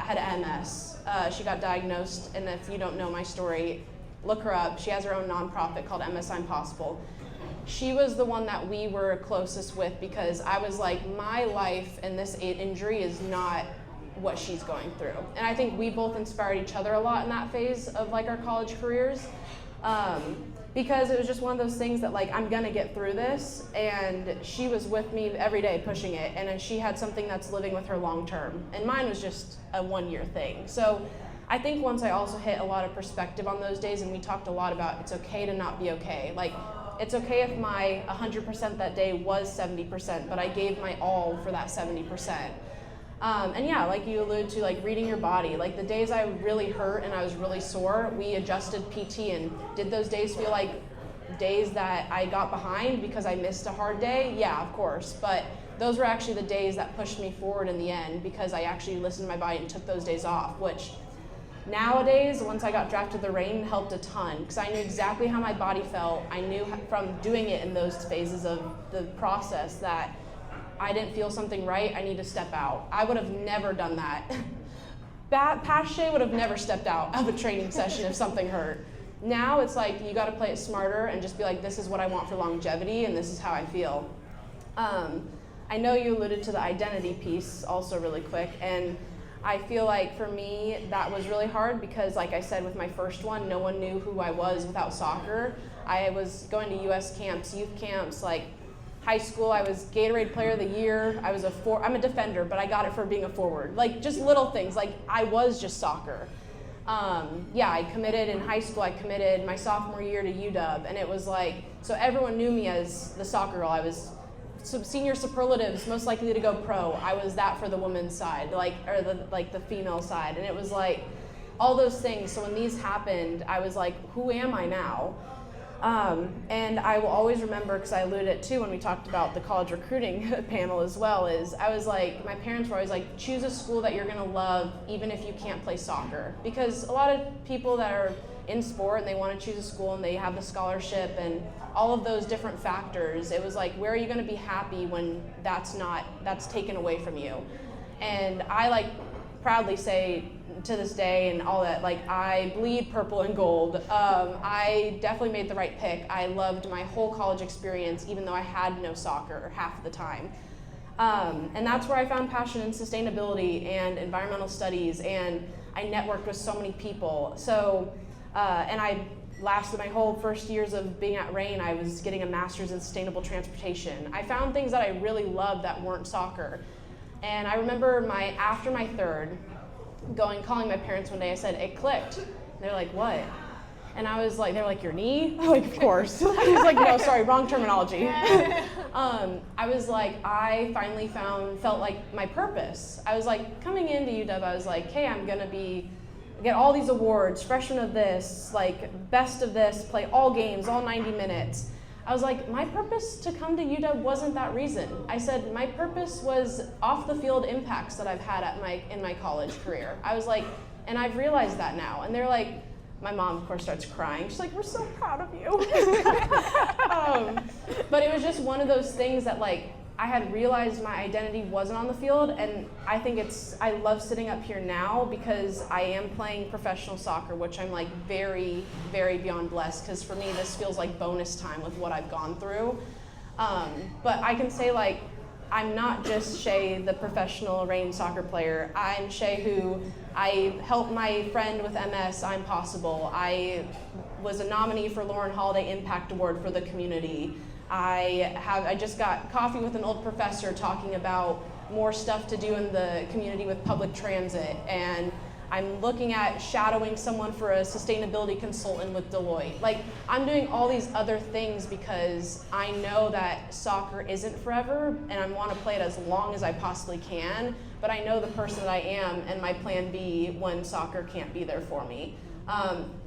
had MS. She got diagnosed, and if you don't know my story, look her up. She has her own nonprofit called MSI Impossible. She was the one that we were closest with because I was like, my life and this injury is not what she's going through. And I think we both inspired each other a lot in that phase of like our college careers. Because it was just one of those things that like, I'm gonna get through this, and she was with me every day pushing it, and then she had something that's living with her long term, and mine was just a 1-year thing. So I think once I also hit a lot of perspective on those days, and we talked a lot about it's okay to not be okay. Like, it's okay if my 100% that day was 70%, but I gave my all for that 70%. And yeah, like you alluded to, like reading your body. Like the days I really hurt and I was really sore, we adjusted PT, and did those days feel like days that I got behind because I missed a hard day? Yeah, of course. But those were actually the days that pushed me forward in the end because I actually listened to my body and took those days off, which nowadays, once I got drafted to the Reign, helped a ton because I knew exactly how my body felt. I knew from doing it in those phases of the process that I didn't feel something right, I need to step out. I would have never done that. Past Shae would have never stepped out of a training session if something hurt. Now it's like you got to play it smarter and just be like, this is what I want for longevity and this is how I feel. I know you alluded to the identity piece also really quick, and I feel like for me that was really hard because, like I said, with my first one, no one knew who I was without soccer. I was going to US camps, youth camps, like high school, I was Gatorade Player of the Year. I'm a defender, but I got it for being a forward. Like just little things, like I was just soccer. I committed in high school. I committed my sophomore year to UW, and it was like, so everyone knew me as the soccer girl. I was senior superlatives, most likely to go pro. I was that for the women's side, the female side, and it was like all those things. So when these happened, I was like, who am I now? And I will always remember, because I alluded it too when we talked about the college recruiting panel as well, is I was like, my parents were always like, choose a school that you're gonna love even if you can't play soccer. Because a lot of people that are in sport and they want to choose a school and they have the scholarship and all of those different factors, it was like, where are you gonna be happy when that's taken away from you? And I proudly say to this day and all that, I bleed purple and gold. I definitely made the right pick. I loved my whole college experience, even though I had no soccer half of the time. And that's where I found passion in sustainability and environmental studies, and I networked with so many people. So, and I lasted my whole first years of being at Rain. I was getting a master's in sustainable transportation. I found things that I really loved that weren't soccer. And I remember after my third, calling my parents one day, I said, it clicked. And they're like, what? And I was like, they're like, your knee? I'm like, of course. I was like, no, sorry, wrong terminology. I was like, I finally felt like my purpose. I was like, coming into UW, I was like, hey, I'm gonna get all these awards, freshman of this, best of this, play all games, all 90 minutes. I was like, my purpose to come to UW wasn't that reason. I said, my purpose was off the field impacts that I've had in my college career. I was like, and I've realized that now. And they're like, my mom of course starts crying. She's like, we're so proud of you. But it was just one of those things that I had realized my identity wasn't on the field, and I think I love sitting up here now because I am playing professional soccer, which I'm very, very beyond blessed, because for me this feels like bonus time with what I've gone through. But I can say I'm not just Shae, the professional Rain soccer player. I'm Shae who I helped my friend with MS, I'm Possible. I was a nominee for Lauren Holiday Impact Award for the community. I just got coffee with an old professor talking about more stuff to do in the community with public transit, and I'm looking at shadowing someone for a sustainability consultant with Deloitte. I'm doing all these other things because I know that soccer isn't forever, and I want to play it as long as I possibly can, but I know the person that I am and my plan B when soccer can't be there for me.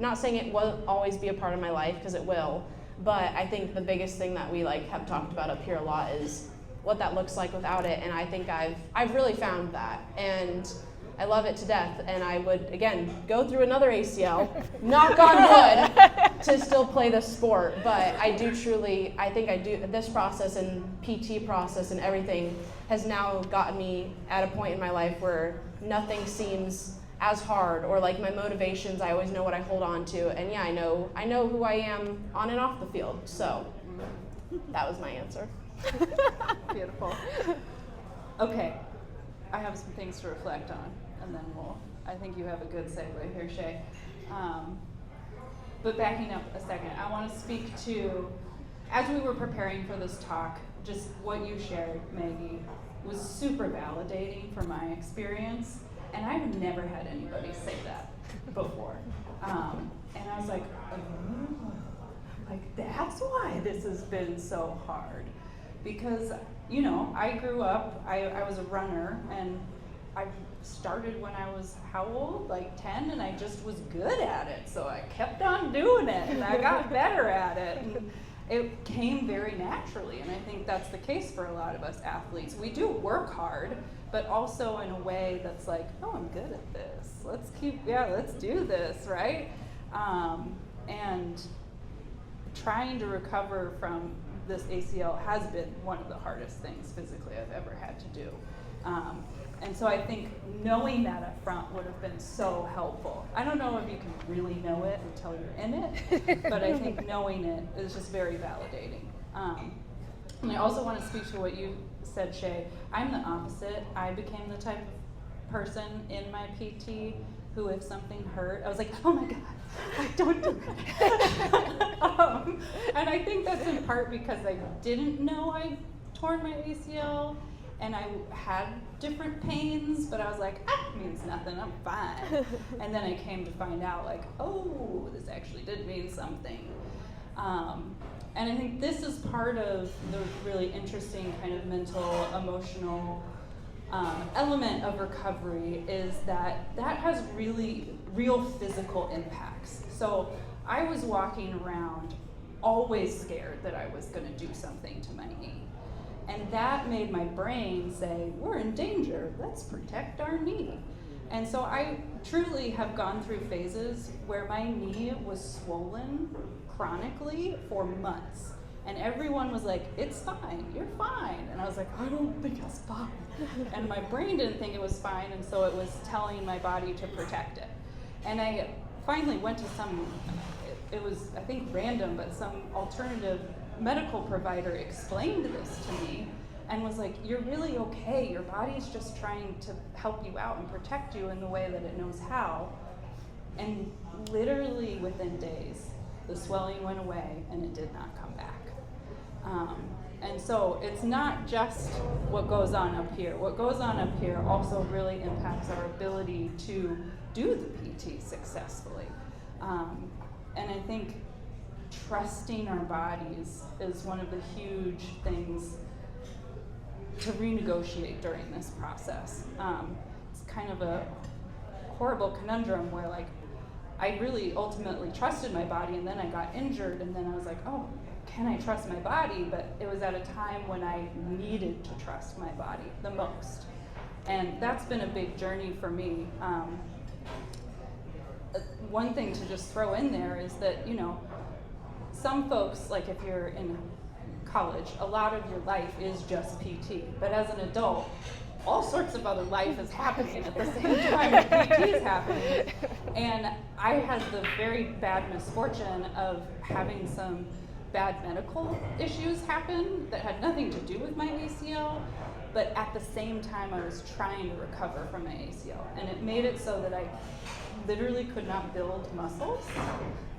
Not saying it won't always be a part of my life, because it will. But I think the biggest thing that we have talked about up here a lot is what that looks like without it, and I think I've really found that, and I love it to death. And I would again go through another ACL, knock on wood, to still play this sport. But I do this process and PT process and everything has now gotten me at a point in my life where nothing seems as hard, or my motivations, I always know what I hold on to, and yeah, I know who I am on and off the field. So that was my answer. Beautiful. Okay, I have some things to reflect on, and then I think you have a good segue here, Shae. But backing up a second, I want to speak to, as we were preparing for this talk, just what you shared, Maggie, was super validating for my experience. And I've never had anybody say that before. And I was like, oh, that's why this has been so hard. Because, I grew up, I was a runner, and I started when I was how old? 10, and I just was good at it. So I kept on doing it, and I got better at it. And it came very naturally, and I think that's the case for a lot of us athletes. We do work hard, but also in a way that's oh, I'm good at this. Let's do this, right? And trying to recover from this ACL has been one of the hardest things physically I've ever had to do. And so I think knowing that up front would have been so helpful. I don't know if you can really know it until you're in it, but I think knowing it is just very validating. And I also want to speak to what you said, Shae. I'm the opposite. I became the type of person in my PT who, if something hurt, I was like, oh my God, don't do it. And I think that's in part because I didn't know I'd torn my ACL, and I had different pains, but I was like, it means nothing, I'm fine. And then I came to find out, like, oh, this actually did mean something. And I think this is part of the really interesting kind of mental, emotional element of recovery, is that has really real physical impacts. So I was walking around always scared that I was gonna do something to my knee. And that made my brain say, we're in danger, let's protect our knee. And so I truly have gone through phases where my knee was swollen chronically for months. And everyone was like, it's fine, you're fine. And I was like, I don't think it's fine. And my brain didn't think it was fine, and so it was telling my body to protect it. And I finally went to it was, I think, random, but some alternative medical provider explained this to me and was like, you're really okay, your body's just trying to help you out and protect you in the way that it knows how. And literally within days, the swelling went away and it did not come back. And so it's not just what goes on up here. What goes on up here also really impacts our ability to do the PT successfully. And I think trusting our bodies is one of the huge things to renegotiate during this process. It's kind of a horrible conundrum where, like, I really ultimately trusted my body, and then I got injured, and then I was like, oh, can I trust my body? But it was at a time when I needed to trust my body the most. And that's been a big journey for me. One thing to just throw in there is that, some folks, like if you're in college, a lot of your life is just PT. But as an adult, all sorts of other life is happening at the same time that PT is happening. And I had the very bad misfortune of having some bad medical issues happen that had nothing to do with my ACL, but at the same time I was trying to recover from my ACL. And it made it so that I literally could not build muscles,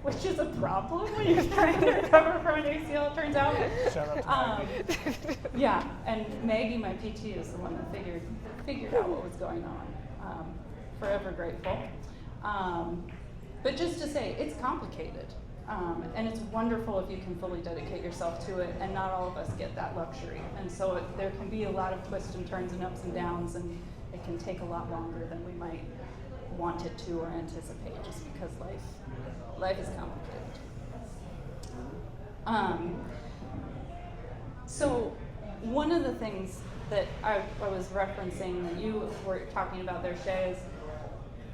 which is a problem when you're trying to recover from an ACL, it turns out. Shout out to Maggie. Yeah, and Maggie, my PT, is the one that figured out what was going on. Forever grateful. But just to say, it's complicated. And it's wonderful if you can fully dedicate yourself to it, and not all of us get that luxury. And so there can be a lot of twists and turns and ups and downs, and it can take a lot longer than we might want it to or anticipate, just because life is complicated. So one of the things that I was referencing that you were talking about there, Shae, is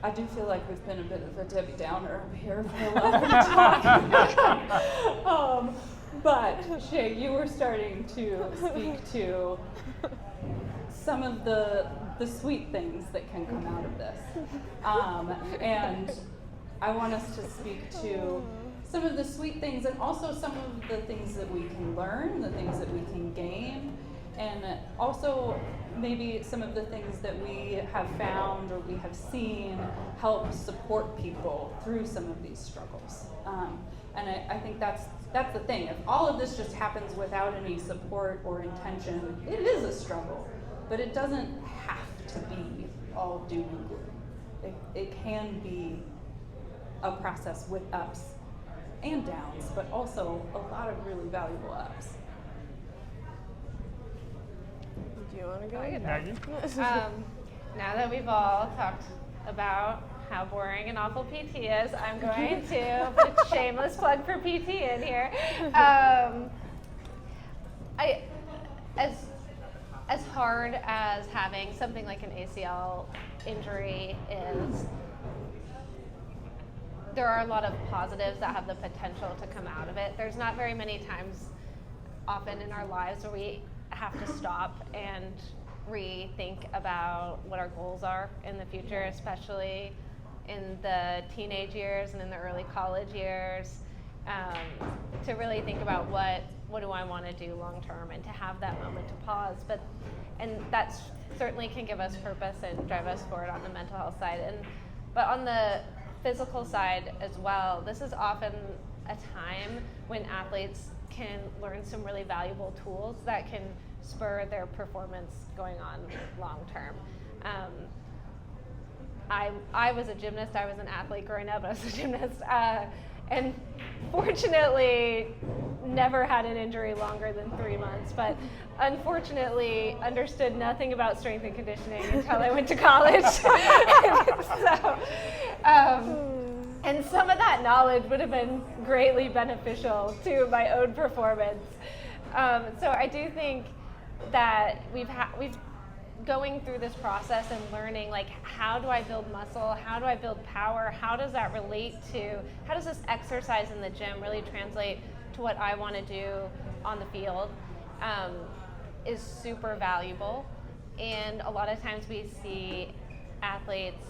I do feel like we've been a bit of a Debbie Downer here for a lot of talk. But Shae, you were starting to speak to some of the sweet things that can come out of this. And I want us to speak to some of the sweet things, and also some of the things that we can learn, the things that we can gain, and also maybe some of the things that we have found or we have seen help support people through some of these struggles. And I think that's the thing. If all of this just happens without any support or intention, it is a struggle, but it doesn't have to be all doom and gloom. It can be a process with ups and downs, but also a lot of really valuable ups. Do you want to go? Maggie? Now that we've all talked about how boring and awful PT is, I'm going to put a shameless plug for PT in here. As hard as having something like an ACL injury is, there are a lot of positives that have the potential to come out of it. There's not very many times often in our lives where we have to stop and rethink about what our goals are in the future, especially in the teenage years and in the early college years, to really think about what do I want to do long term, and to have that moment to pause. And that certainly can give us purpose and drive us forward on the mental health side. But on the physical side as well, this is often a time when athletes can learn some really valuable tools that can spur their performance going on long term. I was a gymnast. I was an athlete growing up. I was a gymnast, and fortunately never had an injury longer than 3 months, but unfortunately understood nothing about strength and conditioning until I went to college. And some of that knowledge would have been greatly beneficial to my own performance. So I do think that we've going through this process and learning, like, how do I build muscle? How do I build power? How does that relate to, how does this exercise in the gym really translate to what I want to do on the field, is super valuable. And a lot of times we see athletes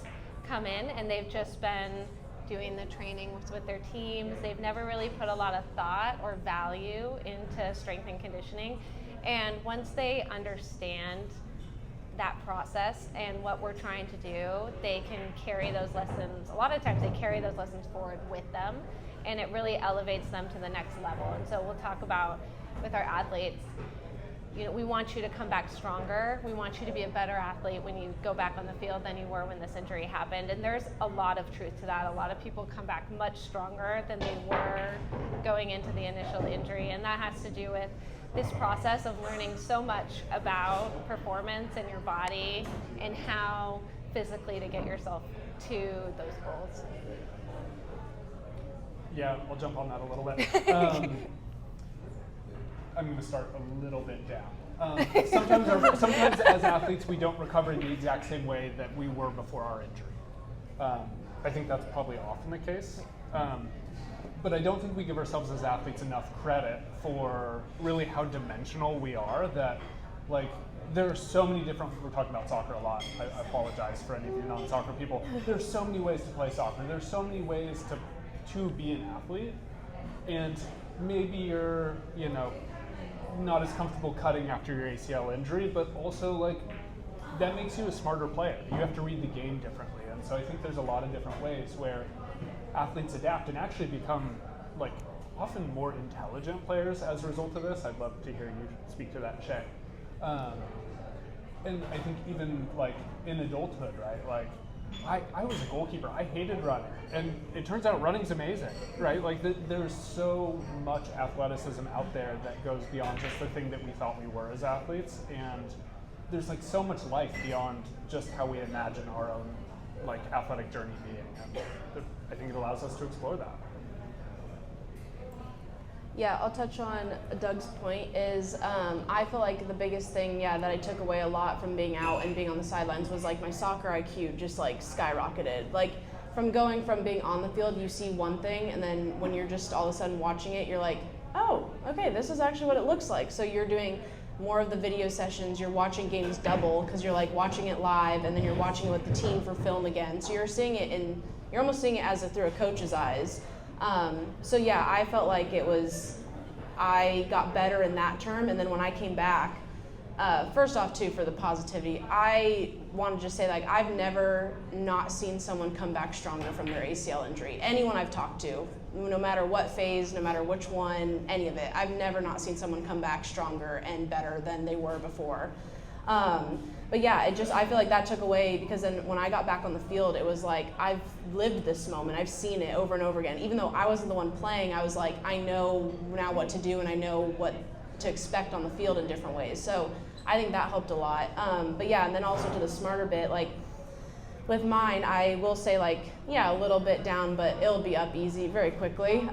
come in and they've just been doing the trainings with their teams. They've never really put a lot of thought or value into strength and conditioning. And once they understand that process and what we're trying to do, they can carry those lessons. A lot of times they carry those lessons forward with them, and it really elevates them to the next level. And so we'll talk about with our athletes, you know, we want you to come back stronger. We want you to be a better athlete when you go back on the field than you were when this injury happened. And there's a lot of truth to that. A lot of people come back much stronger than they were going into the initial injury. And that has to do with this process of learning so much about performance and your body and how physically to get yourself to those goals. Yeah, I'll jump on that a little bit. I'm going to start a little bit down. Sometimes as athletes, we don't recover in the exact same way that we were before our injury. I think that's probably often the case. But I don't think we give ourselves as athletes enough credit for really how dimensional we are, that, like, there are so many different, we're talking about soccer a lot, I apologize for any of you non-soccer people. There's so many ways to play soccer. There's so many ways to be an athlete. And maybe you're, you know, not as comfortable cutting after your ACL injury, but also, like, that makes you a smarter player. You have to read the game differently. And so I think there's a lot of different ways where athletes adapt and actually become, like, often more intelligent players as a result of this. I'd love to hear you speak to that, Shae. And I think even, like, in adulthood, right? Like, I was a goalkeeper. I hated running, and it turns out running's amazing, right? Like, there's so much athleticism out there that goes beyond just the thing that we thought we were as athletes, and there's, like, so much life beyond just how we imagine our own, like, athletic journey being, and I think it allows us to explore that. Yeah, I'll touch on Doug's point is I feel like the biggest thing, that I took away a lot from being out and being on the sidelines was, like, my soccer IQ just, like, skyrocketed. Like, from going from being on the field, you see one thing, and then when you're just all of a sudden watching it, you're like, oh, okay, this is actually what it looks like. So you're doing more of the video sessions, you're watching games double because you're, like, watching it live, and then you're watching it with the team for film again. So you're seeing it you're almost seeing it as through a coach's eyes. So yeah, I felt like I got better in that term, and then when I came back, first off too, for the positivity, I want to just say, like, I've never not seen someone come back stronger from their ACL injury. Anyone I've talked to, no matter what phase, no matter which one, any of it, I've never not seen someone come back stronger and better than they were before. But yeah, I feel like that took away, because then when I got back on the field, it was like, I've lived this moment, I've seen it over and over again. Even though I wasn't the one playing, I was like, I know now what to do, and I know what to expect on the field in different ways. So I think that helped a lot. But yeah, and then also to the smarter bit, like, with mine, I will say, like, yeah, a little bit down, but it'll be up easy very quickly.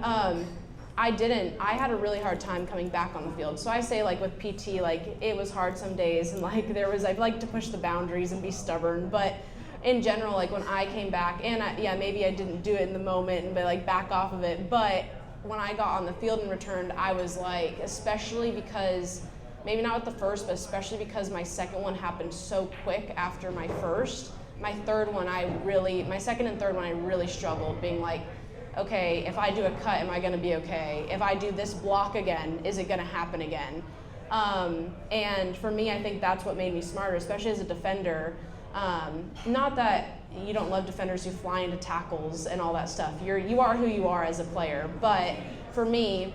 I had a really hard time coming back on the field. So I say, like, with PT, like, it was hard some days, and, like, I'd like to push the boundaries and be stubborn, but in general, like, when I came back, and maybe I didn't do it in the moment and like back off of it, but when I got on the field and returned, I was like, especially because maybe not with the first, but especially because my second one happened so quick after my first. My second and third one, I really struggled, being like, okay, if I do a cut, am I going to be okay? If I do this block again, is it going to happen again? And for me, I think that's what made me smarter, especially as a defender. Not that you don't love defenders who fly into tackles and all that stuff. You are who you are as a player. But for me,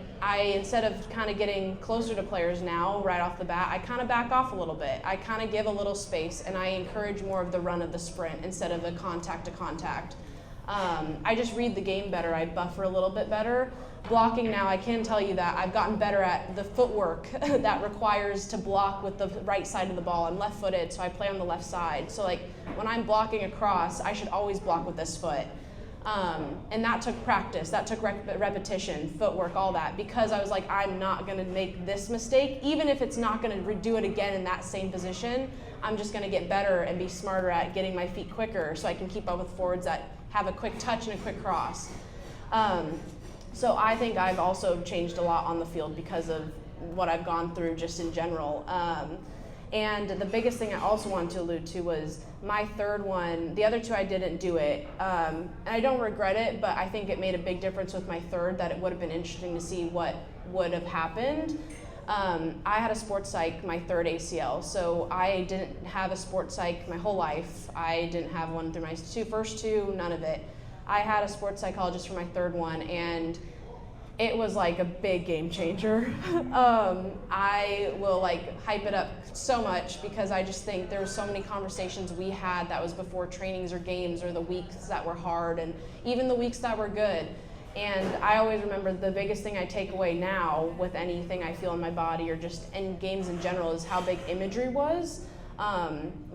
instead of kind of getting closer to players now right off the bat, I kind of back off a little bit. I kind of give a little space, and I encourage more of the run of the sprint instead of the contact to contact. I just read the game better. I buffer a little bit better. Blocking now, I can tell you that I've gotten better at the footwork that requires to block with the right side of the ball. I'm left-footed, so I play on the left side. So like when I'm blocking across, I should always block with this foot. And that took practice, that took repetition, footwork, all that, because I was like, I'm not going to make this mistake. Even if it's not going to do it again in that same position, I'm just going to get better and be smarter at getting my feet quicker so I can keep up with forwards that have a quick touch and a quick cross. So I think I've also changed a lot on the field because of what I've gone through just in general. And the biggest thing I also wanted to allude to was my third one. The other two I didn't do it. And I don't regret it, but I think it made a big difference with my third, that it would have been interesting to see what would have happened. I had a sports psych my third ACL, so I didn't have a sports psych my whole life. I didn't have one through my first two, none of it. I had a sports psychologist for my third one, and it was like a big game changer. I will like hype it up so much because I just think there were so many conversations we had that was before trainings or games, or the weeks that were hard and even the weeks that were good. And I always remember the biggest thing I take away now with anything I feel in my body or just in games in general is how big imagery was.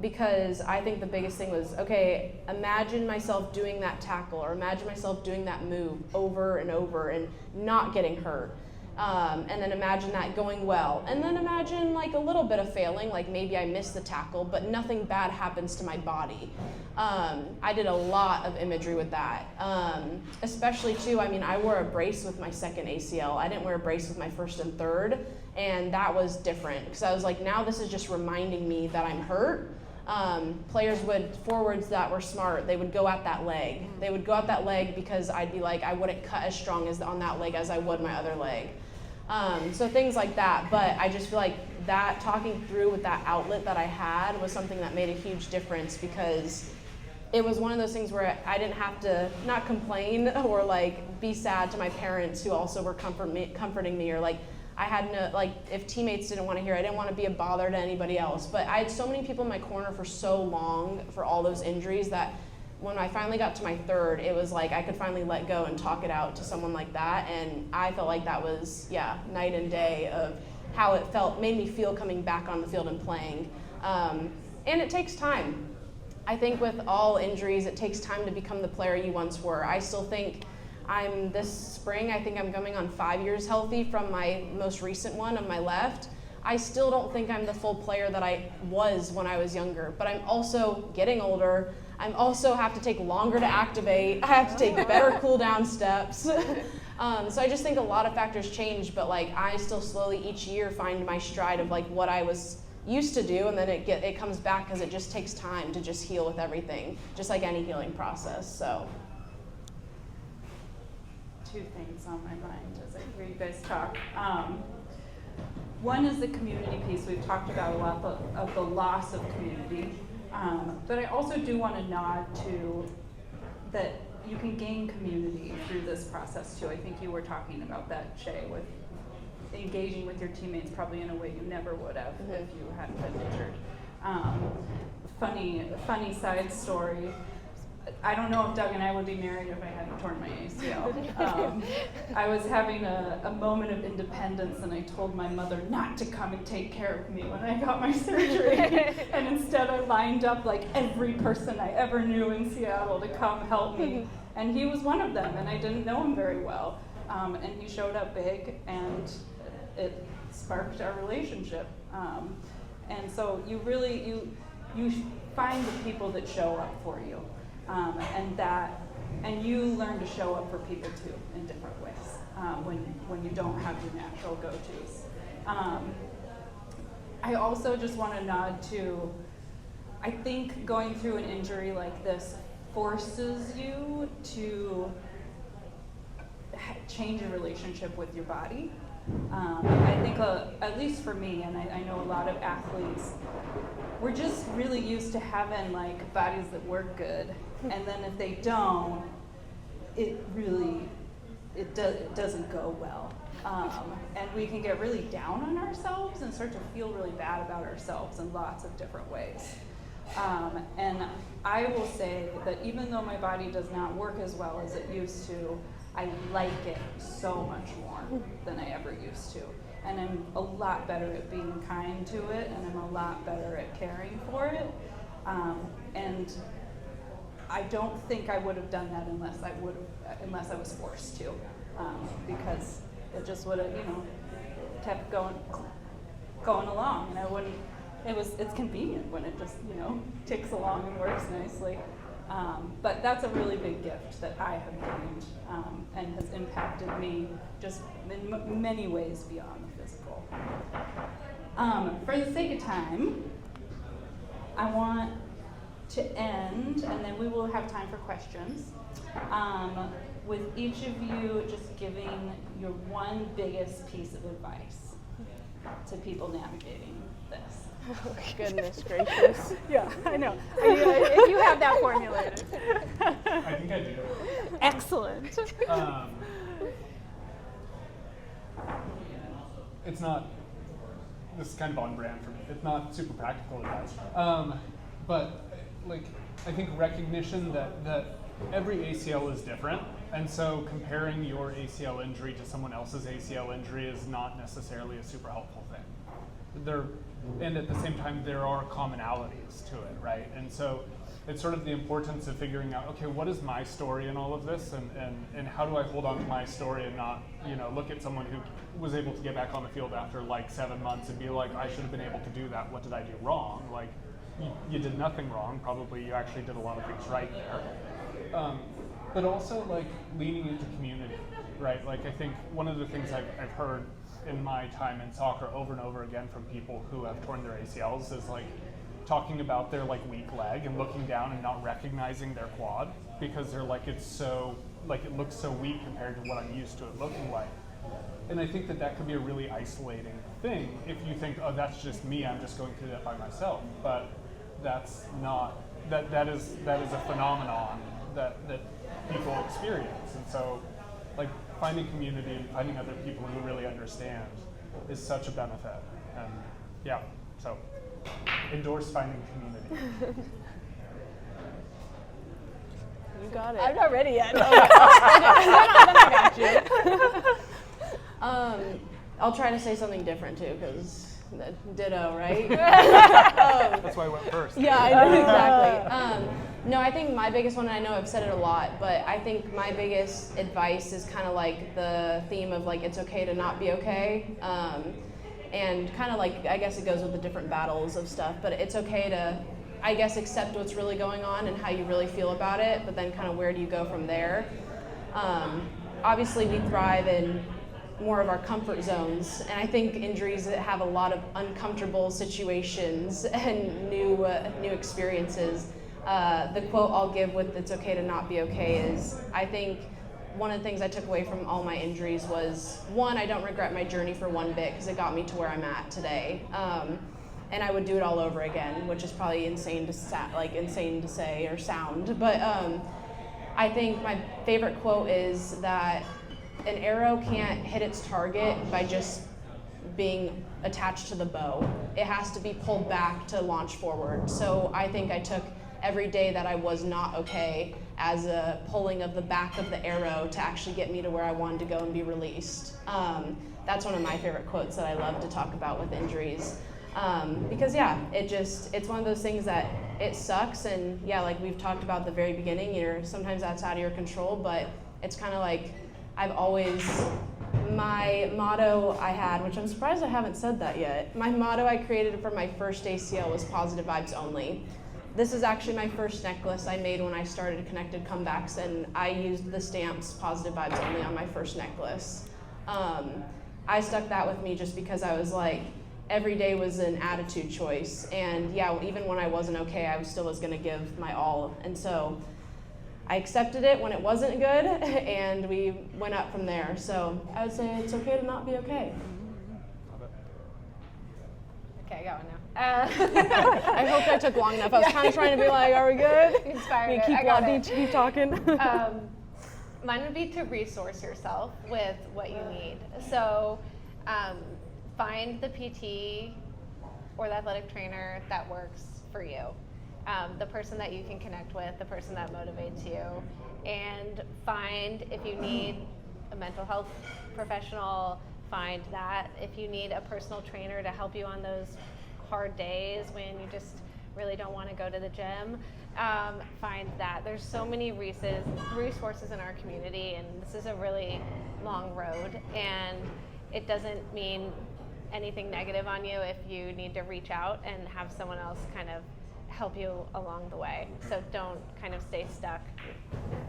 Because I think the biggest thing was, okay, imagine myself doing that tackle, or imagine myself doing that move over and over and not getting hurt. And then imagine that going well. And then imagine like a little bit of failing, like maybe I missed the tackle, but nothing bad happens to my body. I did a lot of imagery with that. Especially too, I mean, I wore a brace with my second ACL. I didn't wear a brace with my first and third. And that was different because I was like, now this is just reminding me that I'm hurt. Forwards that were smart, they would go at that leg. They would go at that leg because I'd be like, I wouldn't cut as strong as on that leg as I would my other leg. So things like that. But I just feel like that talking through with that outlet that I had was something that made a huge difference, because it was one of those things where I didn't have to not complain or like be sad to my parents who also were comforting me, or like I had no, like if teammates didn't want to hear, I didn't want to be a bother to anybody else. But I had so many people in my corner for so long for all those injuries that when I finally got to my third, it was like I could finally let go and talk it out to someone like that. And I felt like that was, night and day of how it made me feel coming back on the field and playing. And it takes time. I think with all injuries, it takes time to become the player you once were. I still think this spring, I think I'm coming on 5 years healthy from my most recent one on my left. I still don't think I'm the full player that I was when I was younger, but I'm also getting older. I also have to take longer to activate. I have to take better cool down steps. So I just think a lot of factors change, but like I still slowly each year find my stride of like what I was used to do, and then it comes back because it just takes time to just heal with everything, just like any healing process. So. Two things on my mind as I hear you guys talk. One is the community piece. We've talked about a lot of the loss of community, but I also do want to nod to that you can gain community through this process too. I think you were talking about that, Shae, with engaging with your teammates probably in a way you never would have if you hadn't been injured. Funny side story. I don't know if Doug and I would be married if I hadn't torn my ACL. I was having a moment of independence, and I told my mother not to come and take care of me when I got my surgery. And instead I lined up like every person I ever knew in Seattle to come help me. And he was one of them, and I didn't know him very well. And he showed up big, and it sparked our relationship. And so you find the people that show up for you. And you learn to show up for people too in different ways when you don't have your natural go-tos. I also just want to nod to, I think going through an injury like this forces you to change your relationship with your body. I think, at least for me, and I know a lot of athletes, we're just really used to having like bodies that work good, and then if they don't, it doesn't go well. And we can get really down on ourselves and start to feel really bad about ourselves in lots of different ways. And I will say that even though my body does not work as well as it used to, I like it so much more than I ever used to. And I'm a lot better at being kind to it, and I'm a lot better at caring for it. And I don't think I would have done that unless I was forced to, because it just would have, kept going along, and I wouldn't. It's convenient when it just, ticks along and works nicely. But that's a really big gift that I have gained, and has impacted me just in many ways beyond the physical. For the sake of time, I want to end, and then we will have time for questions, with each of you just giving your one biggest piece of advice to people navigating this. Oh, goodness gracious. Yeah, I know. If you have that formulated. I think I do. Excellent. It's not, this is kind of on brand for me. It's not super practical advice. But like, I think recognition that every ACL is different. And so comparing your ACL injury to someone else's ACL injury is not necessarily a super helpful thing. And at the same time, there are commonalities to it, right? And so it's sort of the importance of figuring out, okay, what is my story in all of this, and how do I hold on to my story and not, look at someone who was able to get back on the field after like 7 months and be like, I should have been able to do that. What did I do wrong? Like, you did nothing wrong. Probably you actually did a lot of things right there. But also like leaning into community, right? Like I think one of the things I've heard in my time in soccer over and over again from people who have torn their ACLs is like talking about their like weak leg and looking down and not recognizing their quad because they're like, it's so, like it looks so weak compared to what I'm used to it looking like. And I think that could be a really isolating thing if you think, oh, that's just me, I'm just going through that by myself. But that's not, that is a phenomenon that people experience. And so like finding community and finding other people who really understand is such a benefit. And yeah, so endorse finding community. You got it. I'm not ready yet. Then I got you. I'll try to say something different too, because ditto, right? That's why I went first. Yeah, I know, exactly. No, I think my biggest one, and I know I've said it a lot, but I think my biggest advice is kind of like the theme of like, it's okay to not be okay. And kind of like, I guess it goes with the different battles of stuff, but it's okay to, I guess, accept what's really going on and how you really feel about it, but then kind of where do you go from there? Obviously, we thrive in more of our comfort zones, and I think injuries have a lot of uncomfortable situations and new experiences. The quote I'll give with "It's okay to not be okay" is, I think one of the things I took away from all my injuries was, one, I don't regret my journey for one bit because it got me to where I'm at today, and I would do it all over again, which is probably insane to say or sound, but I think my favorite quote is that an arrow can't hit its target by just being attached to the bow. It has to be pulled back to launch forward. So I think I took every day that I was not okay as a pulling of the back of the arrow to actually get me to where I wanted to go and be released. That's one of my favorite quotes that I love to talk about with injuries. Because yeah, it's one of those things that it sucks, and yeah, like we've talked about at the very beginning, sometimes that's out of your control, but it's kind of like, my motto I had, which I'm surprised I haven't said that yet, my motto I created for my first ACL was positive vibes only. This is actually my first necklace I made when I started Connected Comebacks, and I used the stamps positive vibes only on my first necklace. I stuck that with me just because I was like, every day was an attitude choice. And yeah, even when I wasn't okay, I still was going to give my all. And so I accepted it when it wasn't good, and we went up from there. So I would say it's okay to not be okay. Okay, I got one now. I hope that took long enough. I was kind of trying to be like, are we good? Inspired We it. keep I got it. keep talking. Mine would be to resource yourself with what you need. So find the PT or the athletic trainer that works for you. The person that you can connect with, the person that motivates you, and find if you need a mental health professional, find that. If you need a personal trainer to help you on those hard days when you just really don't want to go to the gym, find that. There's so many resources in our community, and this is a really long road, and it doesn't mean anything negative on you if you need to reach out and have someone else kind of help you along the way. So don't kind of stay stuck.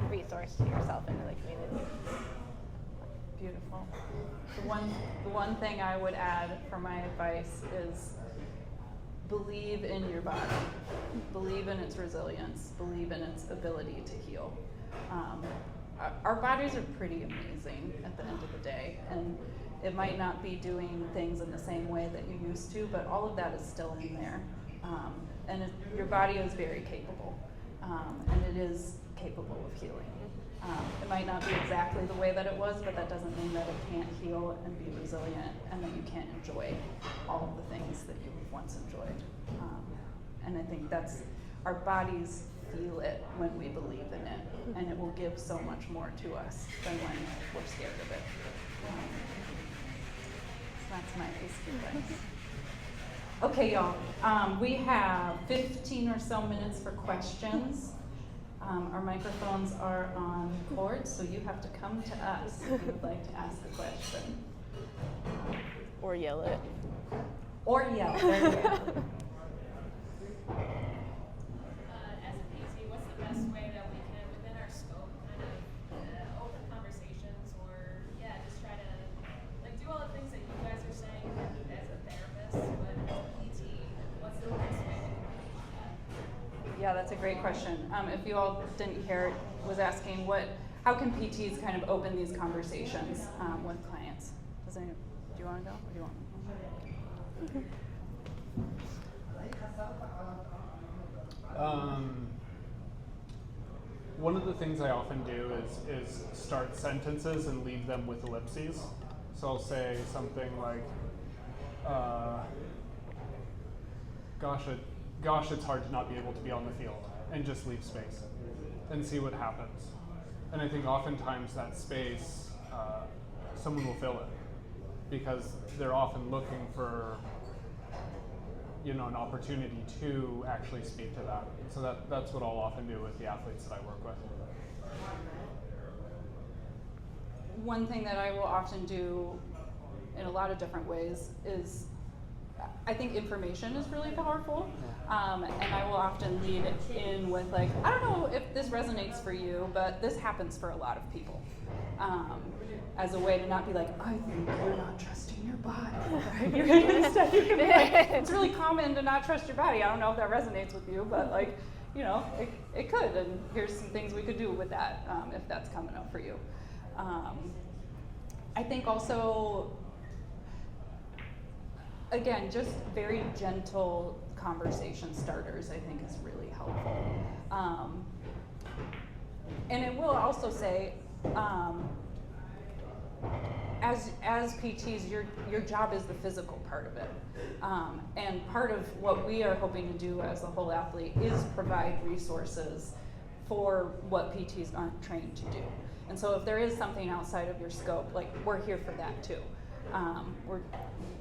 Resource yourself into the community. Beautiful. The one thing I would add for my advice is believe in your body. Believe in its resilience. Believe in its ability to heal. Our bodies are pretty amazing at the end of the day, and it might not be doing things in the same way that you used to, but all of that is still in there. And your body is very capable, and it is capable of healing. It might not be exactly the way that it was, but that doesn't mean that it can't heal and be resilient, and that you can't enjoy all of the things that you once enjoyed. And I think that's, our bodies feel it when we believe in it, and it will give so much more to us than when we're scared of it. So that's my piece of advice. Okay, y'all. We have 15 or so minutes for questions. Our microphones are on cords, so you have to come to us if you would like to ask a question. Or yell it. Or yell. There you go. As a PT, what's the best way that we can, within our scope, kind of open conversations, or just try to do all the things that you guys are saying as a therapist, but as a PT, what's the best way we can approach that? Yeah, that's a great question. If you all didn't hear, it was asking how can PTs kind of open these conversations with clients? Do you want to go, or do you want me? One of the things I often do is start sentences and leave them with ellipses. So I'll say something like, gosh, it's hard to not be able to be on the field, and just leave space and see what happens. And I think oftentimes that space, someone will fill it, because they're often looking for an opportunity to actually speak to that. So that's what I'll often do with the athletes that I work with. One thing that I will often do in a lot of different ways is, I think information is really powerful, and I will often lead in with I don't know if this resonates for you, but this happens for a lot of people, as a way to not be I think you're not trusting your body, right? Instead you can be it's really common to not trust your body. I don't know if that resonates with you, but it could, and here's some things we could do with that, if that's coming up for you. I think also, again, just very gentle conversation starters, I think, is really helpful. And it will also say, as PTs, your job is the physical part of it. And part of what we are hoping to do as a whole athlete is provide resources for what PTs aren't trained to do. And so if there is something outside of your scope, we're here for that too.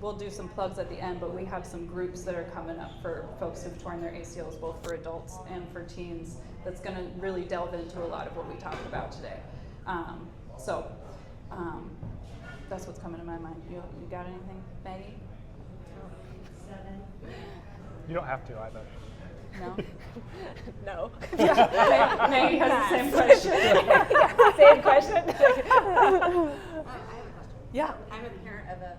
We'll do some plugs at the end, but we have some groups that are coming up for folks who've torn their ACLs, both for adults and for teens, that's going to really delve into a lot of what we talked about today. That's what's coming to my mind. You got anything, Maggie? You don't have to either. No? No. Maggie has the same question. Same question. I have a question. Yeah. I'm a parent of a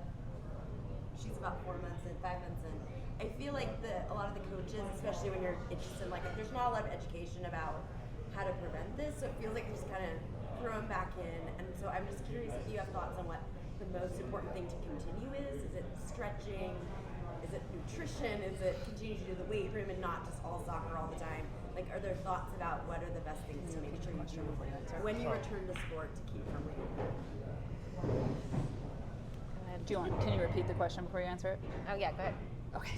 she's about 4 months and 5 months in. I feel like a lot of the coaches, especially when you're interested in like there's not a lot of education about how to prevent this, so it feels like you just kind of throw them back in. And so I'm just curious if you have thoughts on what the most important thing to continue is. Is it stretching? Is it nutrition? Is it continue to do the weight room and not just all soccer all the time? Like, are there thoughts about what are the best things to make sure you do when you return to sport to keep from weight? Can you repeat the question before you answer it? Oh yeah, go ahead. Okay.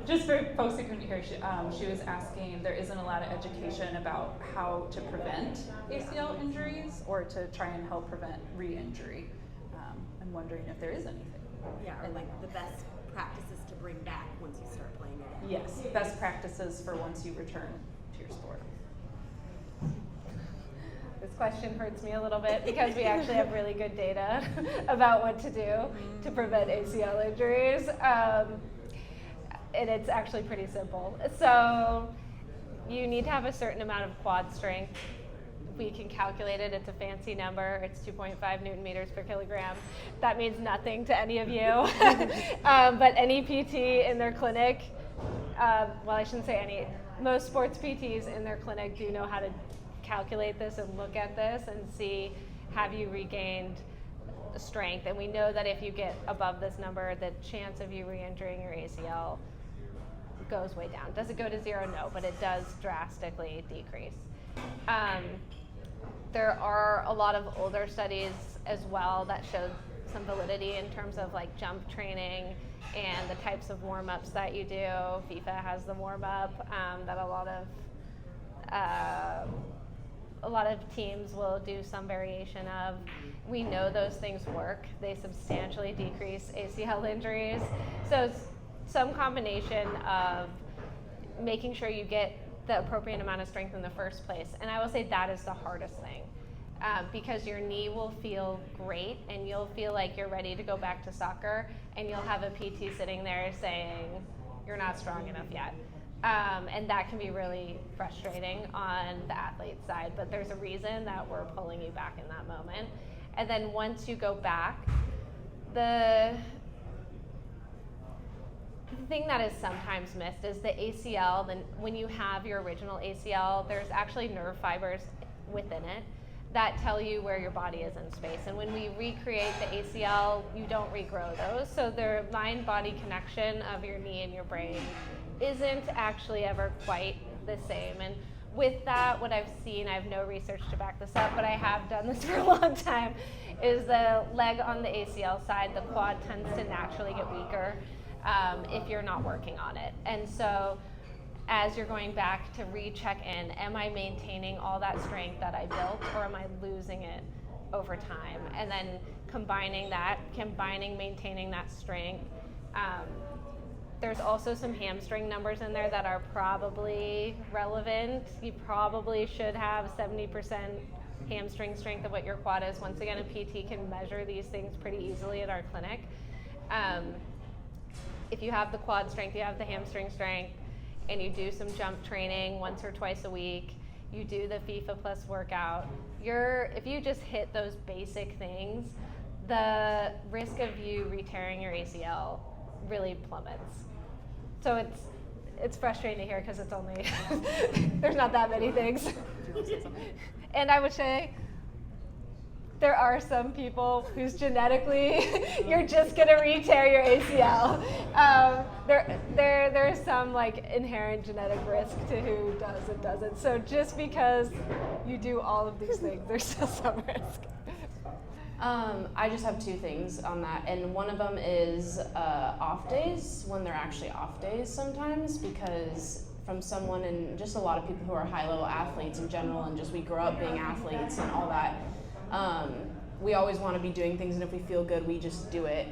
Just for folks who couldn't hear, she was asking, there isn't a lot of education about how to prevent ACL injuries or to try and help prevent re-injury. I'm wondering if there is anything. Yeah, or like the best practices to bring back once you start playing again. Yes, best practices for once you return to your sport. This question hurts me a little bit because we actually have really good data about what to do to prevent ACL injuries. And it's actually pretty simple. So you need to have a certain amount of quad strength. We can calculate it. It's a fancy number. It's 2.5 Newton meters per kilogram. That means nothing to any of you. But any PT in their clinic, well, I shouldn't say any. Most sports PTs in their clinic do know how to calculate this and look at this and see, have you regained strength? And we know that if you get above this number, the chance of you re-injuring your ACL goes way down. Does it go to zero? No, but it does drastically decrease. There are a lot of older studies as well that showed some validity in terms of like jump training and the types of warm-ups that you do. FIFA has the warm-up that a lot of teams will do some variation of. We know those things work. They substantially decrease ACL injuries. So it's some combination of making sure you get the appropriate amount of strength in the first place. And I will say that is the hardest thing because your knee will feel great and you'll feel like you're ready to go back to soccer and you'll have a PT sitting there saying, you're not strong enough yet. And that can be really frustrating on the athlete side, but there's a reason that we're pulling you back in that moment. And then once you go back, the thing that is sometimes missed is the ACL. Then when you have your original ACL, there's actually nerve fibers within it that tell you where your body is in space. And when we recreate the ACL, you don't regrow those. So the mind-body connection of your knee and your brain isn't actually ever quite the same. And with that, what I've seen, I have no research to back this up, but I have done this for a long time, is the leg on the ACL side, the quad tends to naturally get weaker if you're not working on it. And so as you're going back to recheck in, am I maintaining all that strength that I built, or am I losing it over time? And then combining, maintaining that strength. There's also some hamstring numbers in there that are probably relevant. You probably should have 70% hamstring strength of what your quad is. Once again, a PT can measure these things pretty easily at our clinic. If you have the quad strength, you have the hamstring strength, and you do some jump training once or twice a week, you do the FIFA Plus workout, if you just hit those basic things, the risk of you re-tearing your ACL really plummets. So it's frustrating to hear because it's only, there's not that many things. And I would say, there are some people who's genetically, you're just gonna re-tear your ACL. There is some like inherent genetic risk to who does and doesn't. So just because you do all of these things, there's still some risk. I just have two things on that, and one of them is off days, when they're actually off days sometimes, because from someone, and just a lot of people who are high-level athletes in general, and just we grow up being athletes and all that, we always want to be doing things, and if we feel good, we just do it.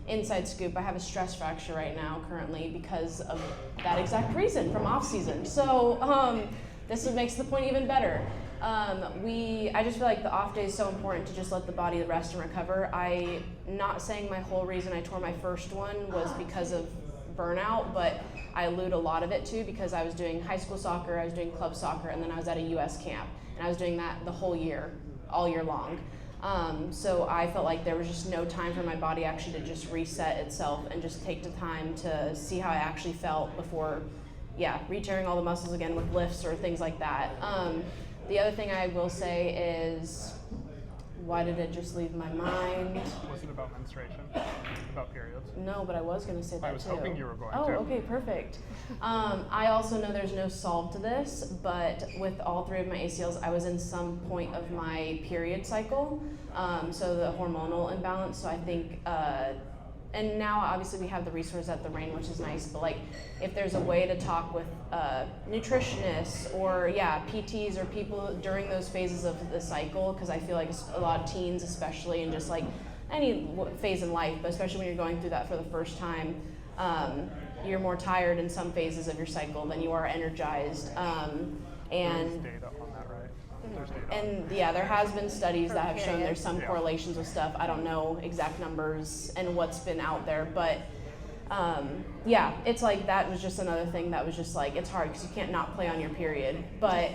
Inside scoop, I have a stress fracture right now currently because of that exact reason from off season. So this makes the point even better. I just feel like the off day is so important to just let the body rest and recover. I'm not saying my whole reason I tore my first one was because of burnout, but I allude a lot of it to because I was doing high school soccer, I was doing club soccer, and then I was at a US camp, and I was doing that the whole year, all year long. So I felt like there was just no time for my body actually to just reset itself and just take the time to see how I actually felt before, re-tearing all the muscles again with lifts or things like that. The other thing I will say is, why did it just leave my mind? Was it about menstruation? About periods? No, but I was going to say that too. I was hoping you were going to. Oh, okay, perfect. I also know there's no solve to this, but with all 3 of my ACLs, I was in some point of my period cycle, so the hormonal imbalance. So I think, and now obviously we have the resource at the Rain, which is nice, but like if there's a way to talk with nutritionists or PTs or people during those phases of the cycle, because I feel like a lot of teens especially, and just like any phase in life, but especially when you're going through that for the first time, you're more tired in some phases of your cycle than you are energized. There's data on that, right? There's data. And there has been studies that have shown there's some correlations with stuff. I don't know exact numbers and what's been out there, but it's like that was just another thing that was just like, it's hard because you can't not play on your period, but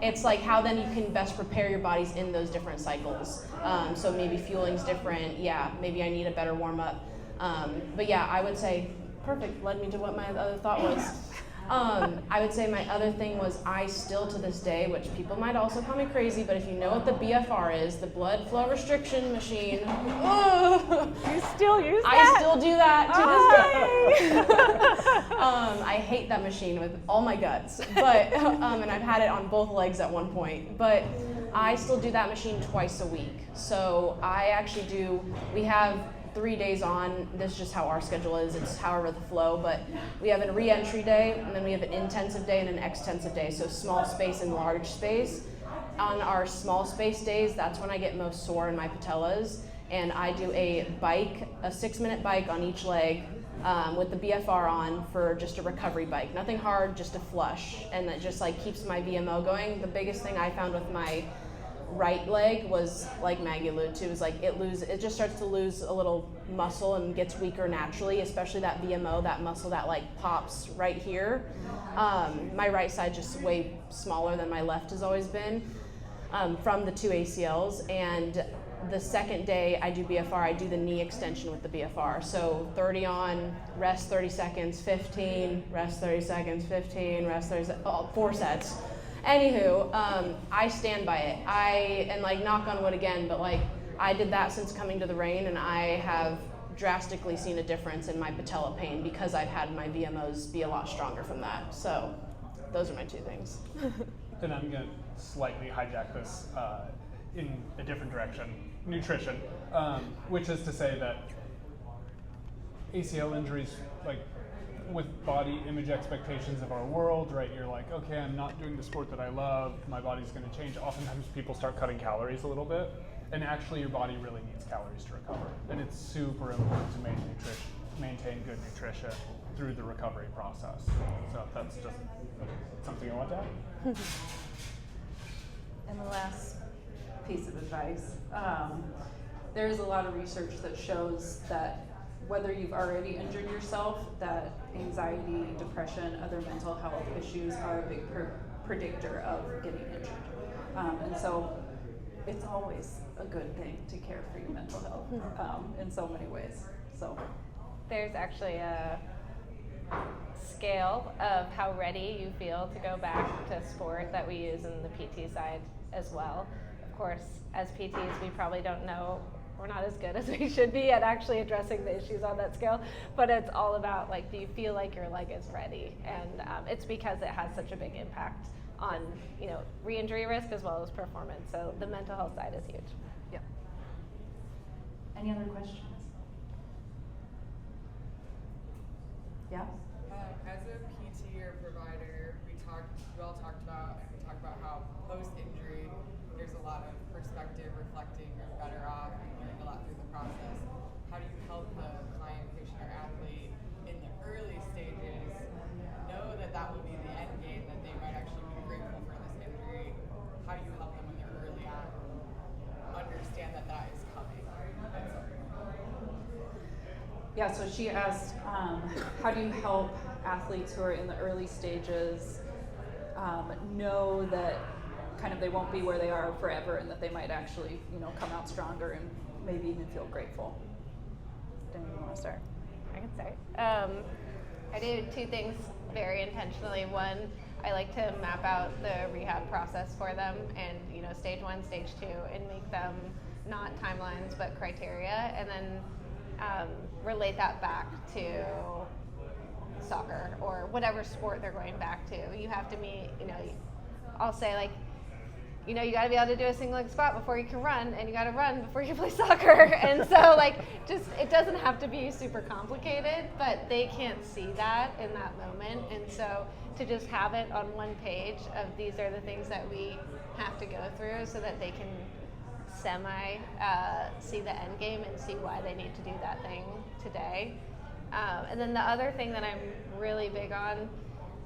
it's like how then you can best prepare your bodies in those different cycles. So maybe fueling's different. Maybe I need a better warm up. But I would say, perfect, led me to what my other thought was. I would say my other thing was I still to this day, which people might also call me crazy, but if you know what the BFR is, the blood flow restriction machine, You still use I that? still do that to this day. I hate that machine with all my guts, but and I've had it on both legs at one point, but I still do that machine twice a week. So I actually we have 3 days on. This is just how our schedule is. It's however the flow, but we have a re-entry day, and then we have an intensive day and an extensive day, so small space and large space. On our small space days, that's when I get most sore in my patellas, and I do a 6-minute bike on each leg with the BFR on for just a recovery bike. Nothing hard, just a flush, and that just like keeps my VMO going. The biggest thing I found with my right leg was, like Maggie alluded to, is like it just starts to lose a little muscle and gets weaker naturally, especially that VMO, that muscle that like pops right here. My right side just way smaller than my left has always been from the 2 ACLs. And the second day I do BFR, I do the knee extension with the BFR. So 30 on, rest 30 seconds, 15, rest 30 seconds, 15, rest 30 seconds, 4 sets. Anywho, I stand by it. And like knock on wood again, but like I did that since coming to the Rain, and I have drastically seen a difference in my patella pain because I've had my VMOs be a lot stronger from that. So those are my 2 things. And I'm going to slightly hijack this in a different direction, nutrition, which is to say that ACL injuries, like with body image expectations of our world, right? You're like, okay, I'm not doing the sport that I love, my body's going to change. Oftentimes people start cutting calories a little bit, and actually your body really needs calories to recover. And it's super important to maintain good nutrition through the recovery process. So that's just something I want to add. And the last piece of advice, there's a lot of research that shows that whether you've already injured yourself, that anxiety, depression, other mental health issues are a big predictor of getting injured. And so it's always a good thing to care for your mental health in so many ways. So There's actually a scale of how ready you feel to go back to sport that we use in the PT side as well. Of course, as PTs, we probably don't know, we're not as good as we should be at actually addressing the issues on that scale, but it's all about like, do you feel like your leg is ready? And it's because it has such a big impact on, re-injury risk as well as performance. So the mental health side is huge. yeah. Any other questions? Yeah? As a PT or provider, we talk about how post-injury, there's a lot of perspective, reflecting, you're better off, and learning a lot through the process. How do you help the client, patient, or athlete in the early stages know that that will be the end game, that they might actually be grateful for this injury? How do you help them when they're early on understand that that is coming at some point? Yeah, so she asked, how do you help athletes who are in the early stages know that kind of they won't be where they are forever, and that they might actually, come out stronger and maybe even feel grateful. Dan, you want to start? I can start. I do two things very intentionally. One, I like to map out the rehab process for them, and stage 1, stage 2, and make them not timelines but criteria, and then relate that back to soccer or whatever sport they're going back to. You have to meet, I'll say like, you got to be able to do a single leg squat before you can run, and you got to run before you play soccer. And so it doesn't have to be super complicated, but they can't see that in that moment. And so to just have it on one page of these are the things that we have to go through so that they can see the end game and see why they need to do that thing today. And then the other thing that I'm really big on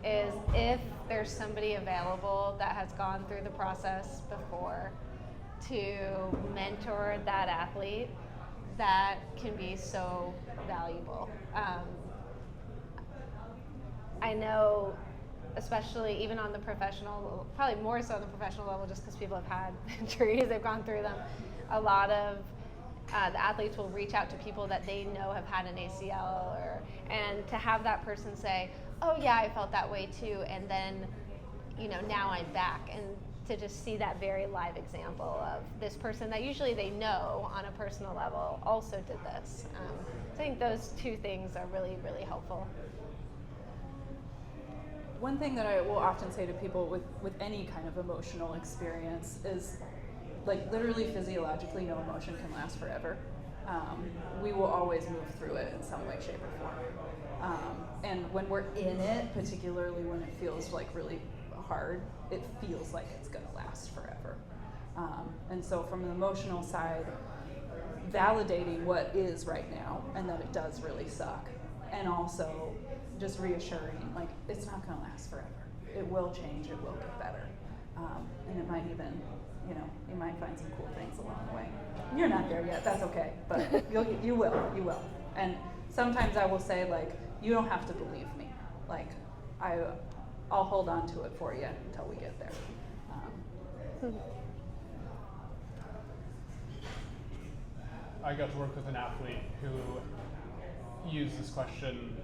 is if there's somebody available that has gone through the process before to mentor that athlete, that can be so valuable. I know, especially even on the professional, probably more so on the professional level, just because people have had injuries, they've gone through them, a lot of the athletes will reach out to people that they know have had an ACL, and to have that person say, oh yeah, I felt that way too, and then, now I'm back, and to just see that very live example of this person that usually they know on a personal level also did this. So I think those two things are really, really helpful. One thing that I will often say to people with any kind of emotional experience is, literally physiologically, no emotion can last forever. We will always move through it in some way, shape, or form. And when we're in it, particularly when it feels really hard, it feels like it's going to last forever. And so from the emotional side, validating what is right now and that it does really suck, and also just reassuring, it's not going to last forever. It will change, it will get better. And it might even, you might find some cool things along the way. You're not there yet, that's okay, but you will. And sometimes I will say, you don't have to believe me. I'll hold on to it for you until we get there. I got to work with an athlete who used this question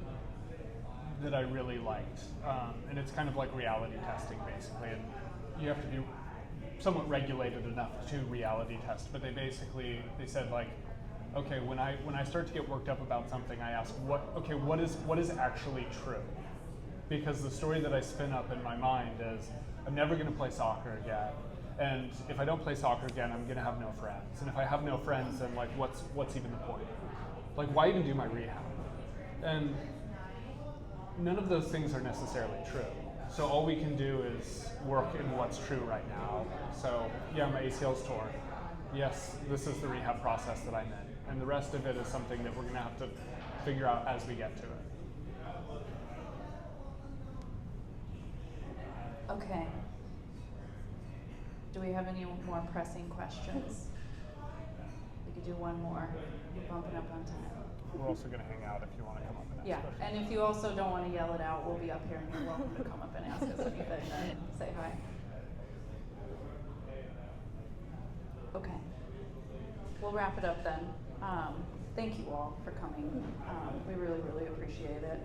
that I really liked, and it's kind of like reality testing, basically. And you have to be somewhat regulated enough to reality test, but they said okay, when I start to get worked up about something, I ask what is actually true? Because the story that I spin up in my mind is I'm never going to play soccer again, and if I don't play soccer again, I'm going to have no friends, and if I have no friends, then what's even the point? Why even do my rehab? And none of those things are necessarily true. So all we can do is work in what's true right now. So yeah, my ACL's torn. Yes, this is the rehab process that I'm in. And the rest of it is something that we're going to have to figure out as we get to it. Okay. Do we have any more pressing questions? We could do one more. We're bumping up on time. We're also going to hang out if you want to come up and ask Yeah, questions. and if you also don't want to yell it out, we'll be up here and you're welcome to come up and ask us anything and say hi. Okay. We'll wrap it up then. Thank you all for coming. We really, really appreciate it.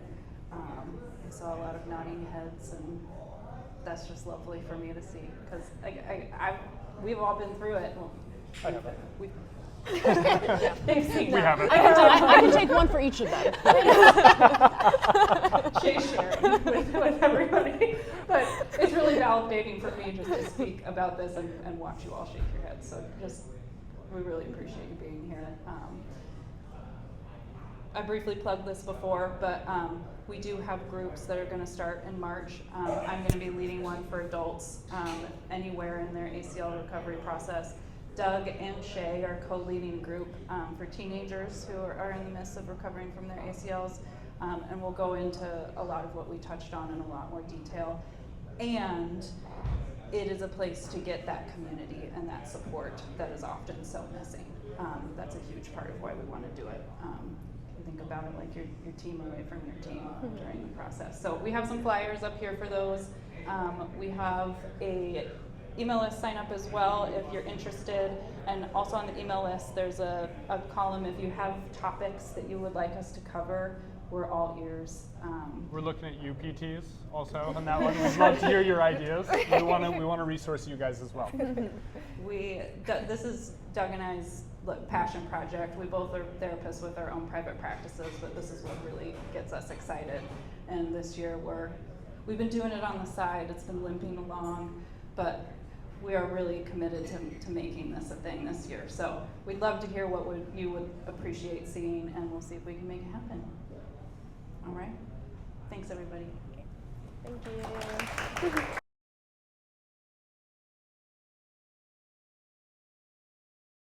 I saw a lot of nodding heads, and that's just lovely for me to see, because we've all been through it. Well, I haven't. They've seen We that. haven't. I can take one for each of them. Shae sharing with everybody. But it's really validating for me just to speak about this and watch you all shake your heads. So we really appreciate you being here. I briefly plugged this before, but we do have groups that are going to start in March. I'm going to be leading one for adults anywhere in their ACL recovery process. Doug and Shae are co-leading a group for teenagers who are in the midst of recovering from their ACLs, and we'll go into a lot of what we touched on in a lot more detail. And it is a place to get that community and that support that is often so missing. That's a huge part of why we want to do it. Think about it like your team away from your team during the process. So we have some flyers up here for those. We have a email list sign up as well if you're interested. And also on the email list, there's a column if you have topics that you would like us to cover. We're all ears. We're looking at you PTs also on that one. We'd love to hear your ideas. We want to resource you guys as well. This is Doug and I's passion project. We both are therapists with our own private practices, but this is what really gets us excited. And this year we've been doing it on the side. It's been limping along, but we are really committed to making this a thing this year. So we'd love to hear what you would appreciate seeing, and we'll see if we can make it happen. All right. Thanks, everybody. Thank you.